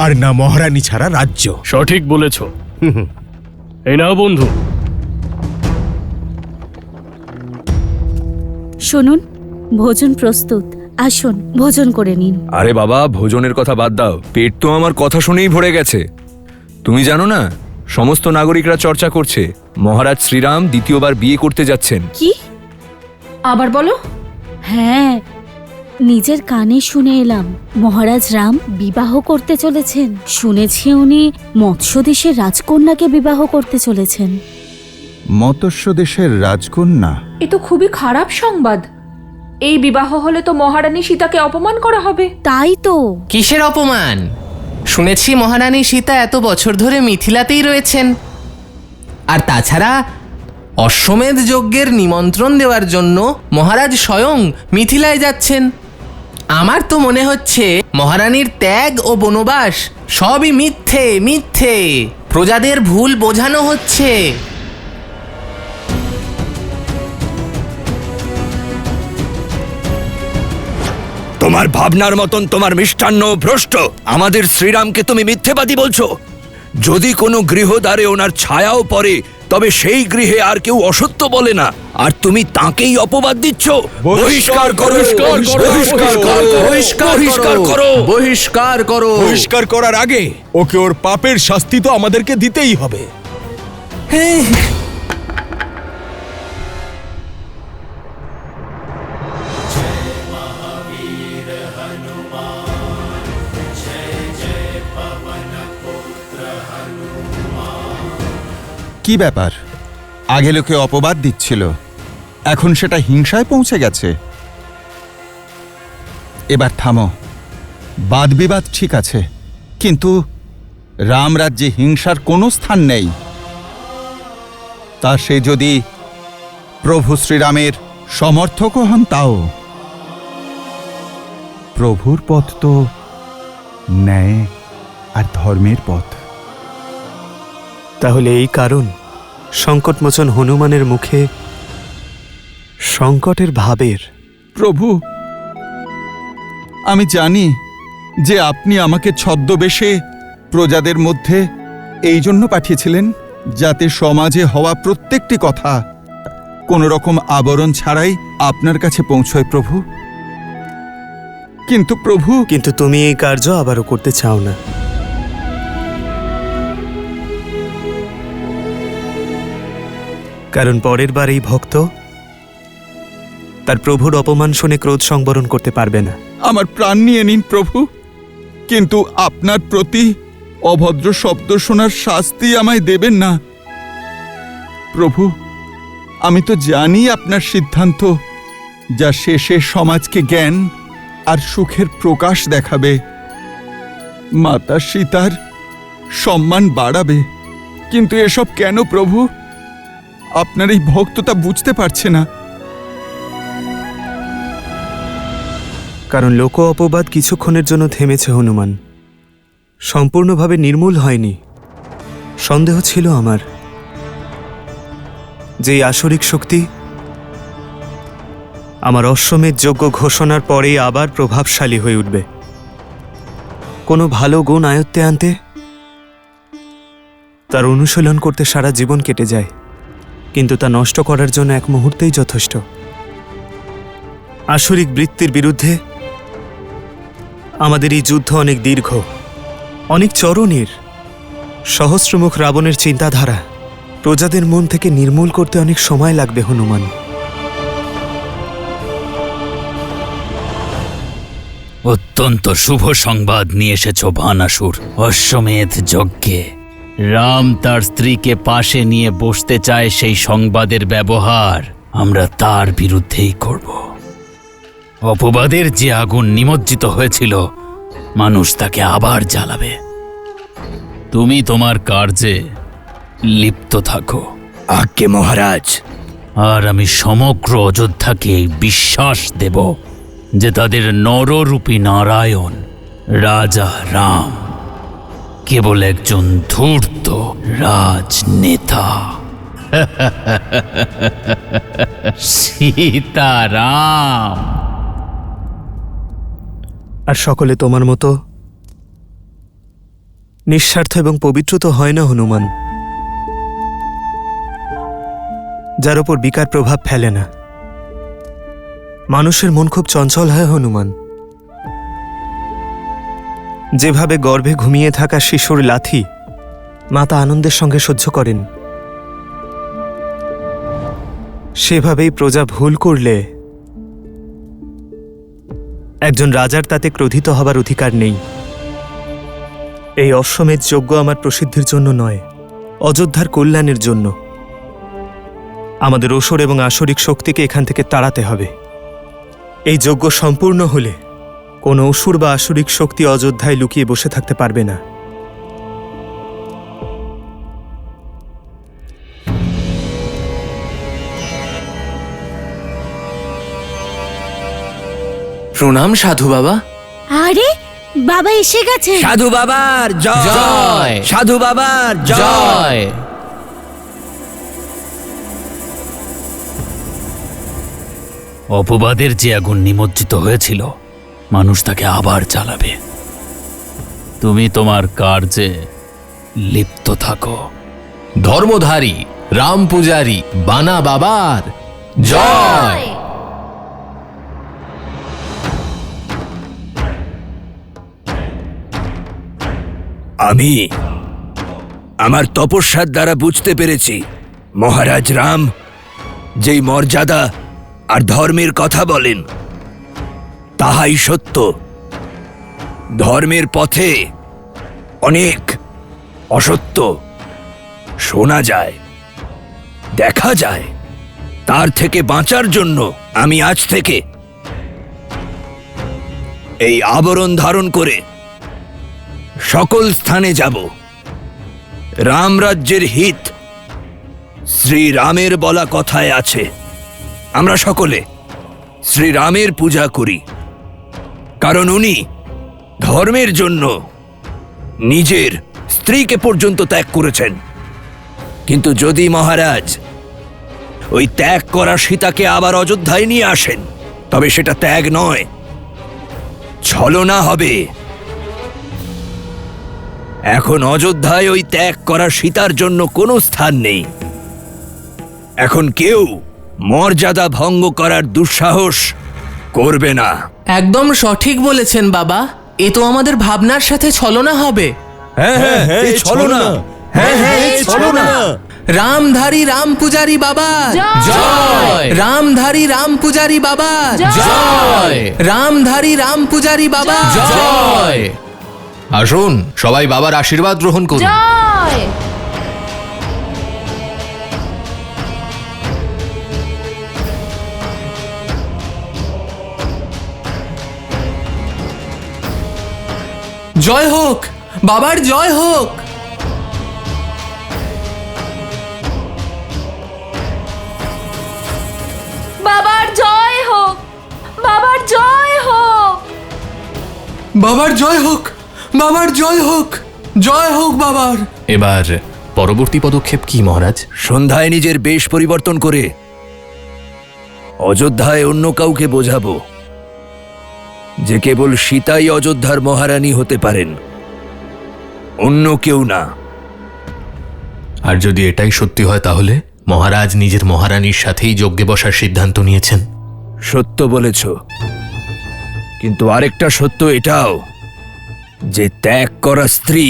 আর না মহারানী ছাড়া রাজ্য। সঠিক বলেছ। এই নাও বন্ধু। শুনুন, ভোজন প্রস্তুত, আসুন ভোজন করে নিন। আরে বাবা, ভোজনের কথা বাদ দাও, পেট তো আমার কথা শুনেই ভরে গেছে। তুমি জানো না, সমস্ত নাগরিকরা চর্চা করছে মহারাজ শ্রীরাম দ্বিতীয়বার বিয়ে করতে যাচ্ছেন। কি? আবার বলো। হ্যাঁ, নিজের কানে শুনে এলাম মহারাজ রাম বিবাহ করতে চলেছেন। শুনেছি উনি মৎস্য দেশের রাজকন্যাকে বিবাহ করতে চলেছেন। মৎস্য দেশের রাজকন্যা? এ তো খুবই খারাপ সংবাদ। এই বিবাহ হলে তো মহারানী সীতাকে অপমান করা হবে। তাই তো। কিসের অপমান? শুনেছি মহারানী সীতা এত বছর ধরে মিথিলাতেই রয়েছেন। আর তাছাড়া অশ্বমেধ যজ্ঞের নিমন্ত্রণ দেওয়ার জন্য মহারাজ স্বয়ং মিথিলায় যাচ্ছেন। আমার তো মনে হচ্ছে মহারানীর ত্যাগ ও বনবাস সবই মিথ্যে মিথ্যে। প্রজাদের ভুল বোঝানো হচ্ছে। তোমার ভাবনার মতন তোমার মিষ্টান্ন ভ্রষ্ট। আমাদের শ্রীরামকে তুমি মিথ্যেবাদী বলছো। যদি কোনো গৃহদ্বারে ওনার ছায়াও পড়ে, তবে সেই গৃহে আর কেউ অসত্য বলে না, আর তুমি তাকেই অপবাদ দিচ্ছ। বহিষ্কার করো, বহিষ্কার করো, বহিষ্কার করো, বহিষ্কার করো। বহিষ্কার করার আগে ওকে ওর পাপের শাস্তি তো আমাদেরকে দিতেই হবে। কি ব্যাপার? আগে লোকে অপবাদ দিচ্ছিল, এখন সেটা হিংসায় পৌঁছে গেছে। এবার থামো। বাদ বিবাদ ঠিক আছে, কিন্তু রাম রাজ্যে হিংসার কোনো স্থান নেই। তা সে যদি প্রভু শ্রীরামের সমর্থকও হন, তাও প্রভুর পথ তো ন্যায় আর ধর্মের পথ। তাহলে এই কারণ সংকটমোচন হনুমানের মুখে সংকটের ভাবের। প্রভু, আমি জানি যে আপনি আমাকে ছদ্মবেশে প্রজাদের মধ্যে এই জন্য পাঠিয়েছিলেন, যাতে সমাজে হওয়া প্রত্যেকটি কথা কোনো রকম আবরণ ছাড়াই আপনার কাছে পৌঁছয় প্রভু। কিন্তু তুমি এই কার্য আবারও করতে চাও না। কারণ পরের বার এই ভক্ত তার প্রভুর অপমান শুনে ক্রোধ সংবরণ করতে পারবে না। আমার প্রাণ নিয়ে নিন প্রভু, কিন্তু আপনার প্রতি অভদ্র শব্দ শোনার শাস্তি আমায় দেবেন না। প্রভু, আমি তো জানি আপনার সিদ্ধান্ত, যা শেষে সমাজকে জ্ঞান আর সুখের প্রকাশ দেখাবে, মাতা সীতার সম্মান বাড়াবে। কিন্তু এসব কেন প্রভু? আপনার এই ভক্ততা বুঝতে পারছে না। কারণ লোক অপবাদ কিছুক্ষণের জন্য থেমেছে হনুমান, সম্পূর্ণভাবে নির্মূল হয়নি। সন্দেহ ছিল আমার যে এই আসরিক শক্তি আমার অশ্বমেধ যজ্ঞ ঘোষণার পরেই আবার প্রভাবশালী হয়ে উঠবে। কোনো ভালো গুণ আয়ত্তে আনতে তার অনুশীলন করতে সারা জীবন কেটে যায়, কিন্তু তা নষ্ট করার জন্য এক মুহূর্তেই যথেষ্ট। আসরিক বৃত্তির বিরুদ্ধে আমাদের এই যুদ্ধ অনেক দীর্ঘ, অনেক চরণের। সহস্রমুখ রাবণের চিন্তাধারা প্রজাদের মন থেকে নির্মূল করতে অনেক সময় লাগবে হনুমান। অত্যন্ত শুভ সংবাদ নিয়ে এসেছ বানাসুর। অশ্বমেধ যজ্ঞে রাম তার স্ত্রীকে পাশে নিয়ে বসতে চায়, সেই সংবাদের ব্যবহার আমরা তার বিরুদ্ধেই করব। অপবাদের যে আগুন নিমজ্জিত হয়েছিল, মানুষ তাকে আবার জ্বালাবে। তুমি তোমার কার্যে লিপ্ত থাকো। আজ্ঞে মহারাজ। আর আমি সমগ্র অযোধ্যাকে এই বিশ্বাস দেব যে তাদের নররূপী নারায়ণ রাজা রাম কেবল একজন ধূর্ত রাজনেতা। সীতারাম। আর সকলে তোমার মতো নিঃস্বার্থ এবং পবিত্র তো হয় না হনুমান, যার ওপর বিকার প্রভাব ফেলে না। মানুষের মন খুব চঞ্চল হয় হনুমান। যেভাবে গর্ভে ঘুমিয়ে থাকা শিশুর লাথি মাতা আনন্দের সঙ্গে সহ্য করেন, সেভাবেই প্রজা ভুল করলে একজন রাজার তাতে ক্রোধিত হবার অধিকার নেই। এই অশ্বমেধ যজ্ঞ আমার প্রসিদ্ধির জন্য নয়, অযোধ্যার কল্যাণের জন্য। আমাদের অসুর এবং আসরিক শক্তিকে এখান থেকে তাড়াতে হবে। এই যজ্ঞ সম্পূর্ণ হলে কোনো অসুর বা আসরিক শক্তি অযোধ্যায় লুকিয়ে বসে থাকতে পারবে না। প্রণাম সাধু বাবা। আরে বাবা এসে গেছে। সাধু বাবার জয়। সাধু বাবার জয়। অপবাদের যে আগুন নিমজ্জিত হয়েছিল, মানুষ তাকে আবার জ্বালাবে। তুমি তোমার কার্যে লিপ্ত থাকো। ধর্মধারী রাম পূজারী বানা বাবার জয়। আমি আমার তপস্যার দ্বারা বুঝতে পেরেছি মহারাজ রাম যেই মর্যাদা আর ধর্মের কথা বলেন তাহাই সত্য। ধর্মের পথে অনেক অসত্য শোনা যায়, দেখা যায়। তার থেকে বাঁচার জন্য আমি আজ থেকে এই আবরণ ধারণ করে সকল স্থানে যাব। রামরাজ্যের হিত শ্রীরামের বলা কথায় আছে। আমরা সকলে শ্রীরামের পূজা করি, কারণ উনি ধর্মের জন্য নিজের স্ত্রীকে পর্যন্ত ত্যাগ করেছেন। কিন্তু যদি মহারাজ ওই ত্যাগ করা সীতাকে আবার অযোধ্যায় নিয়ে আসেন, তবে সেটা ত্যাগ নয়, ছলনা হবে। এখন অযোধ্যায় ওই ত্যাগ করা সীতার জন্য কোনো স্থান নেই। এখন কেউ মর্যাদা ভঙ্গ করার দুঃসাহস করবে না। একদম সঠিক বলেছেন বাবা। এ তো আমাদের ভাবনার সাথে ছলনা হবে। রামধারী রাম পূজারী বাবা জয়। রামধারী রাম পূজারী বাবা জয়। রামধারী রাম পূজারী বাবা জয়। আসুন সবাই বাবার আশীর্বাদ গ্রহণ করুন। জয়। জয় হোক, বাবার জয় হোক। বাবার জয় হোক, বাবার জয় হোক। বাবার জয় হোক, বাবার জয় হোক, জয় হোক বাবার। এবার পরবর্তী পদক্ষেপ কি মহারাজ? সন্ধ্যায় নিজের বেশ পরিবর্তন করে অযোধ্যায় অন্য কাউকে বোঝাবো যে কেবল সীতাই অযোধ্যার মহারানী হতে পারেন, অন্য কেউ না। আর যদি এটাই সত্যি হয়, তাহলে মহারাজ নিজের মহারানীর সাথেই যজ্ঞে বসার সিদ্ধান্ত নিয়েছেন। সত্য বলেছ, কিন্তু আরেকটা সত্য এটাও যে ত্যাগ করা স্ত্রী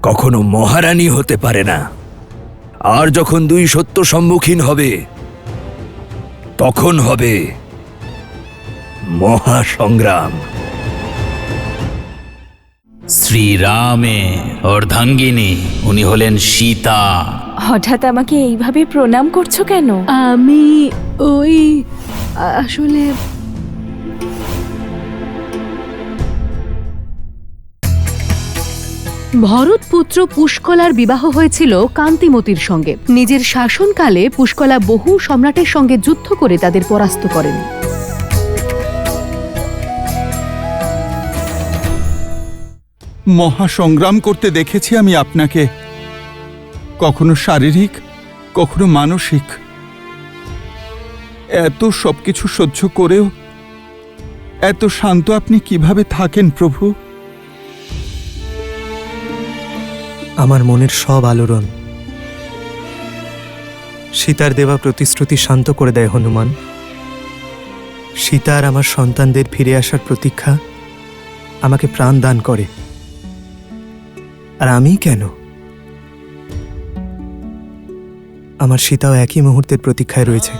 কখনো মহারানী হতে পারে না। আর যখন দুই সত্য সম্মুখীন হবে, তখন হবে মহাসংগ্রাম। শ্রীরামের অর্ধাঙ্গিনী, উনি হলেন সীতা। হঠাৎ আমাকে এইভাবে প্রণাম করছো কেন? আমি ওই আসলে ভরত পুত্র পুষ্কলার বিবাহ হয়েছিল কান্তিমতির সঙ্গে। নিজের শাসনকালে পুষ্কলা বহু সম্রাটের সঙ্গে যুদ্ধ করে তাদের পরাস্ত করেন। মহাসংগ্রাম করতে দেখেছি আমি আপনাকে, কখনো শারীরিক, কখনো মানসিক। এত সবকিছু সহ্য করেও এত শান্ত আপনি কিভাবে থাকেন প্রভু? আমার মনের সব আলোড়ন সীতার দেওয়া প্রতিশ্রুতি শান্ত করে দেয় হনুমান। সীতা আর আমার সন্তানদের ফিরে আসার প্রতীক্ষা আমাকে প্রাণ দান করে। আর আমি কেন? আমার সীতাও একই মুহূর্তের প্রতীক্ষায় রয়েছে।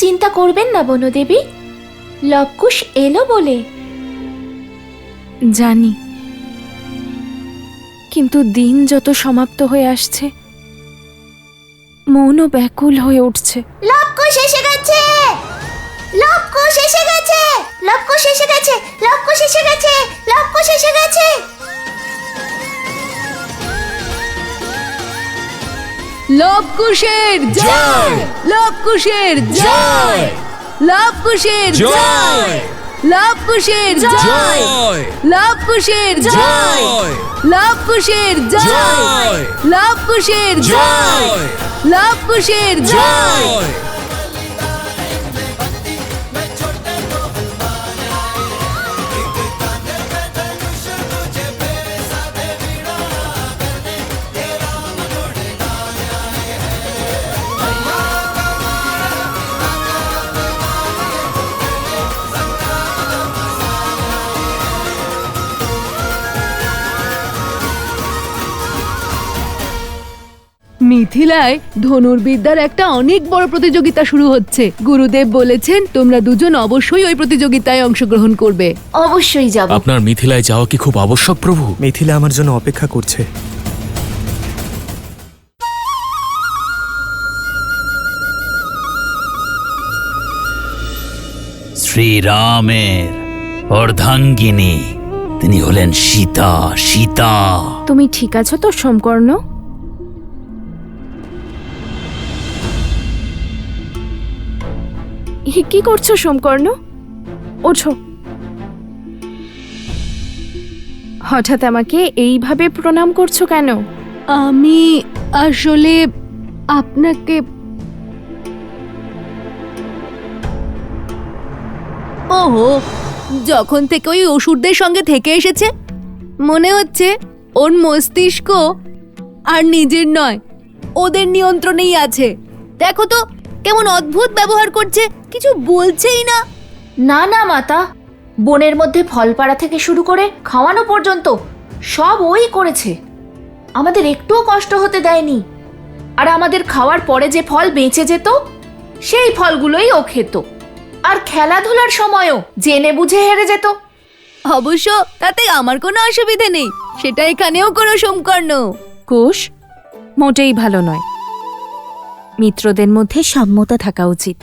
চিন্তা করবেন না বনদেবী, লবকুশ এলো বলে। জানি, কিন্তু দিন যত সমাপ্ত হয়ে আসছে মনও ব্যাকুল হয়ে উঠছে। লবকুশ এসে গেছে, লবকুশ এসে গেছে, লবকুশ এসে গেছে, লবকুশ এসে গেছে, লবকুশ এসে গেছে। লবকুশের জয়, লবকুশের জয়, লবকুশের জয়, লবকুশের জয়, লবকুশের জয়, লবকুশের জয়, লবকুশের জয়, লবকুশের জয়। মিথিলায় ধনুর্বিদ্যার একটা অনেক বড় প্রতিযোগিতা শুরু হচ্ছে। গুরুদেব বলেছেন তোমরা দুজন অবশ্যই ওই প্রতিযোগিতায় অংশগ্রহণ করবে। অবশ্যই যাব। আপনার মিথিলায় যাওয়া কি খুব আবশ্যক প্রভু? মিথিলা আমার জন্য অপেক্ষা করছে। শ্রীরামের অর্ধাঙ্গিনী, তিনি হলেন সীতা। সীতা, তুমি ঠিক আছো তো সোমকর্ণ? কি করছো সোমকর্ণ? ওঠো। হঠাৎ আমাকে এইভাবে প্রণাম করছো কেন? আমি আসলে আপনাকে ওহো, যখন থেকে ওই অসুরদের সঙ্গে থেকে এসেছে মনে হচ্ছে ওর মস্তিষ্ক আর নিজের নয়, ওদের নিয়ন্ত্রণেই আছে। দেখো তো কেমন অদ্ভুত ব্যবহার করছে, কিছু বলছেই না। না না মাতা, বনের মধ্যে ফল পাড়া থেকে শুরু করে খাওয়ানো পর্যন্ত সব ওই করেছে। আমাদের একটুও কষ্ট হতে দেয়নি। আর আমাদের খাওয়ার পরে যে ফল বেঁচে যেত সেই ফলগুলোই ও খেত। আর খেলাধুলার সময়ও জেনে বুঝে হেরে যেত। অবশ্য তাতে আমার কোনো অসুবিধে নেই, সেটা এখানেও করো সোমকর্ণ। কুশ, মোটেই ভালো নয়। মিত্রদের মধ্যে সাম্যতা থাকা উচিত।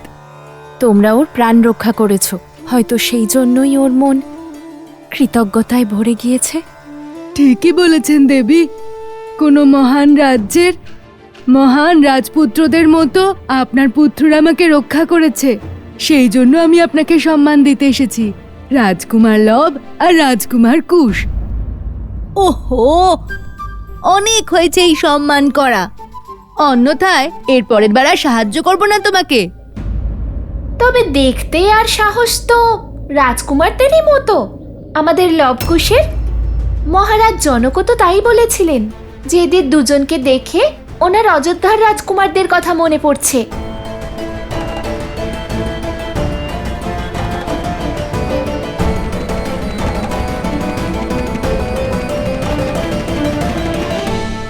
তোমরা ওর প্রাণ রক্ষা করেছো, হয়তো সেই জন্যই ওর মন কৃতজ্ঞতায় ভরে গিয়েছে। ঠিকই বলেছেন দেবী। কোনো মহান রাজ্যের মহান রাজপুত্রদের মতো আপনার পুত্ররা আমাকে রক্ষা করেছে, সেই জন্য আমি আপনাকে সম্মান দিতে এসেছি, রাজকুমার লব আর রাজকুমার কুশ। ওহো, অনেক হয়েছে এই সম্মান করা, অন্যথায় এর পরের বার আর সাহায্য করব না তোমাকে। তবে দেখতে আর সাহস তো রাজকুমারদেরই মতো আমাদের লবকুশের। মহারাজ জনকও তো তাই বলেছিলেন যে এদের দুজনকে দেখে ওনার অযোধ্যার রাজকুমারদের কথা মনে পড়ছে।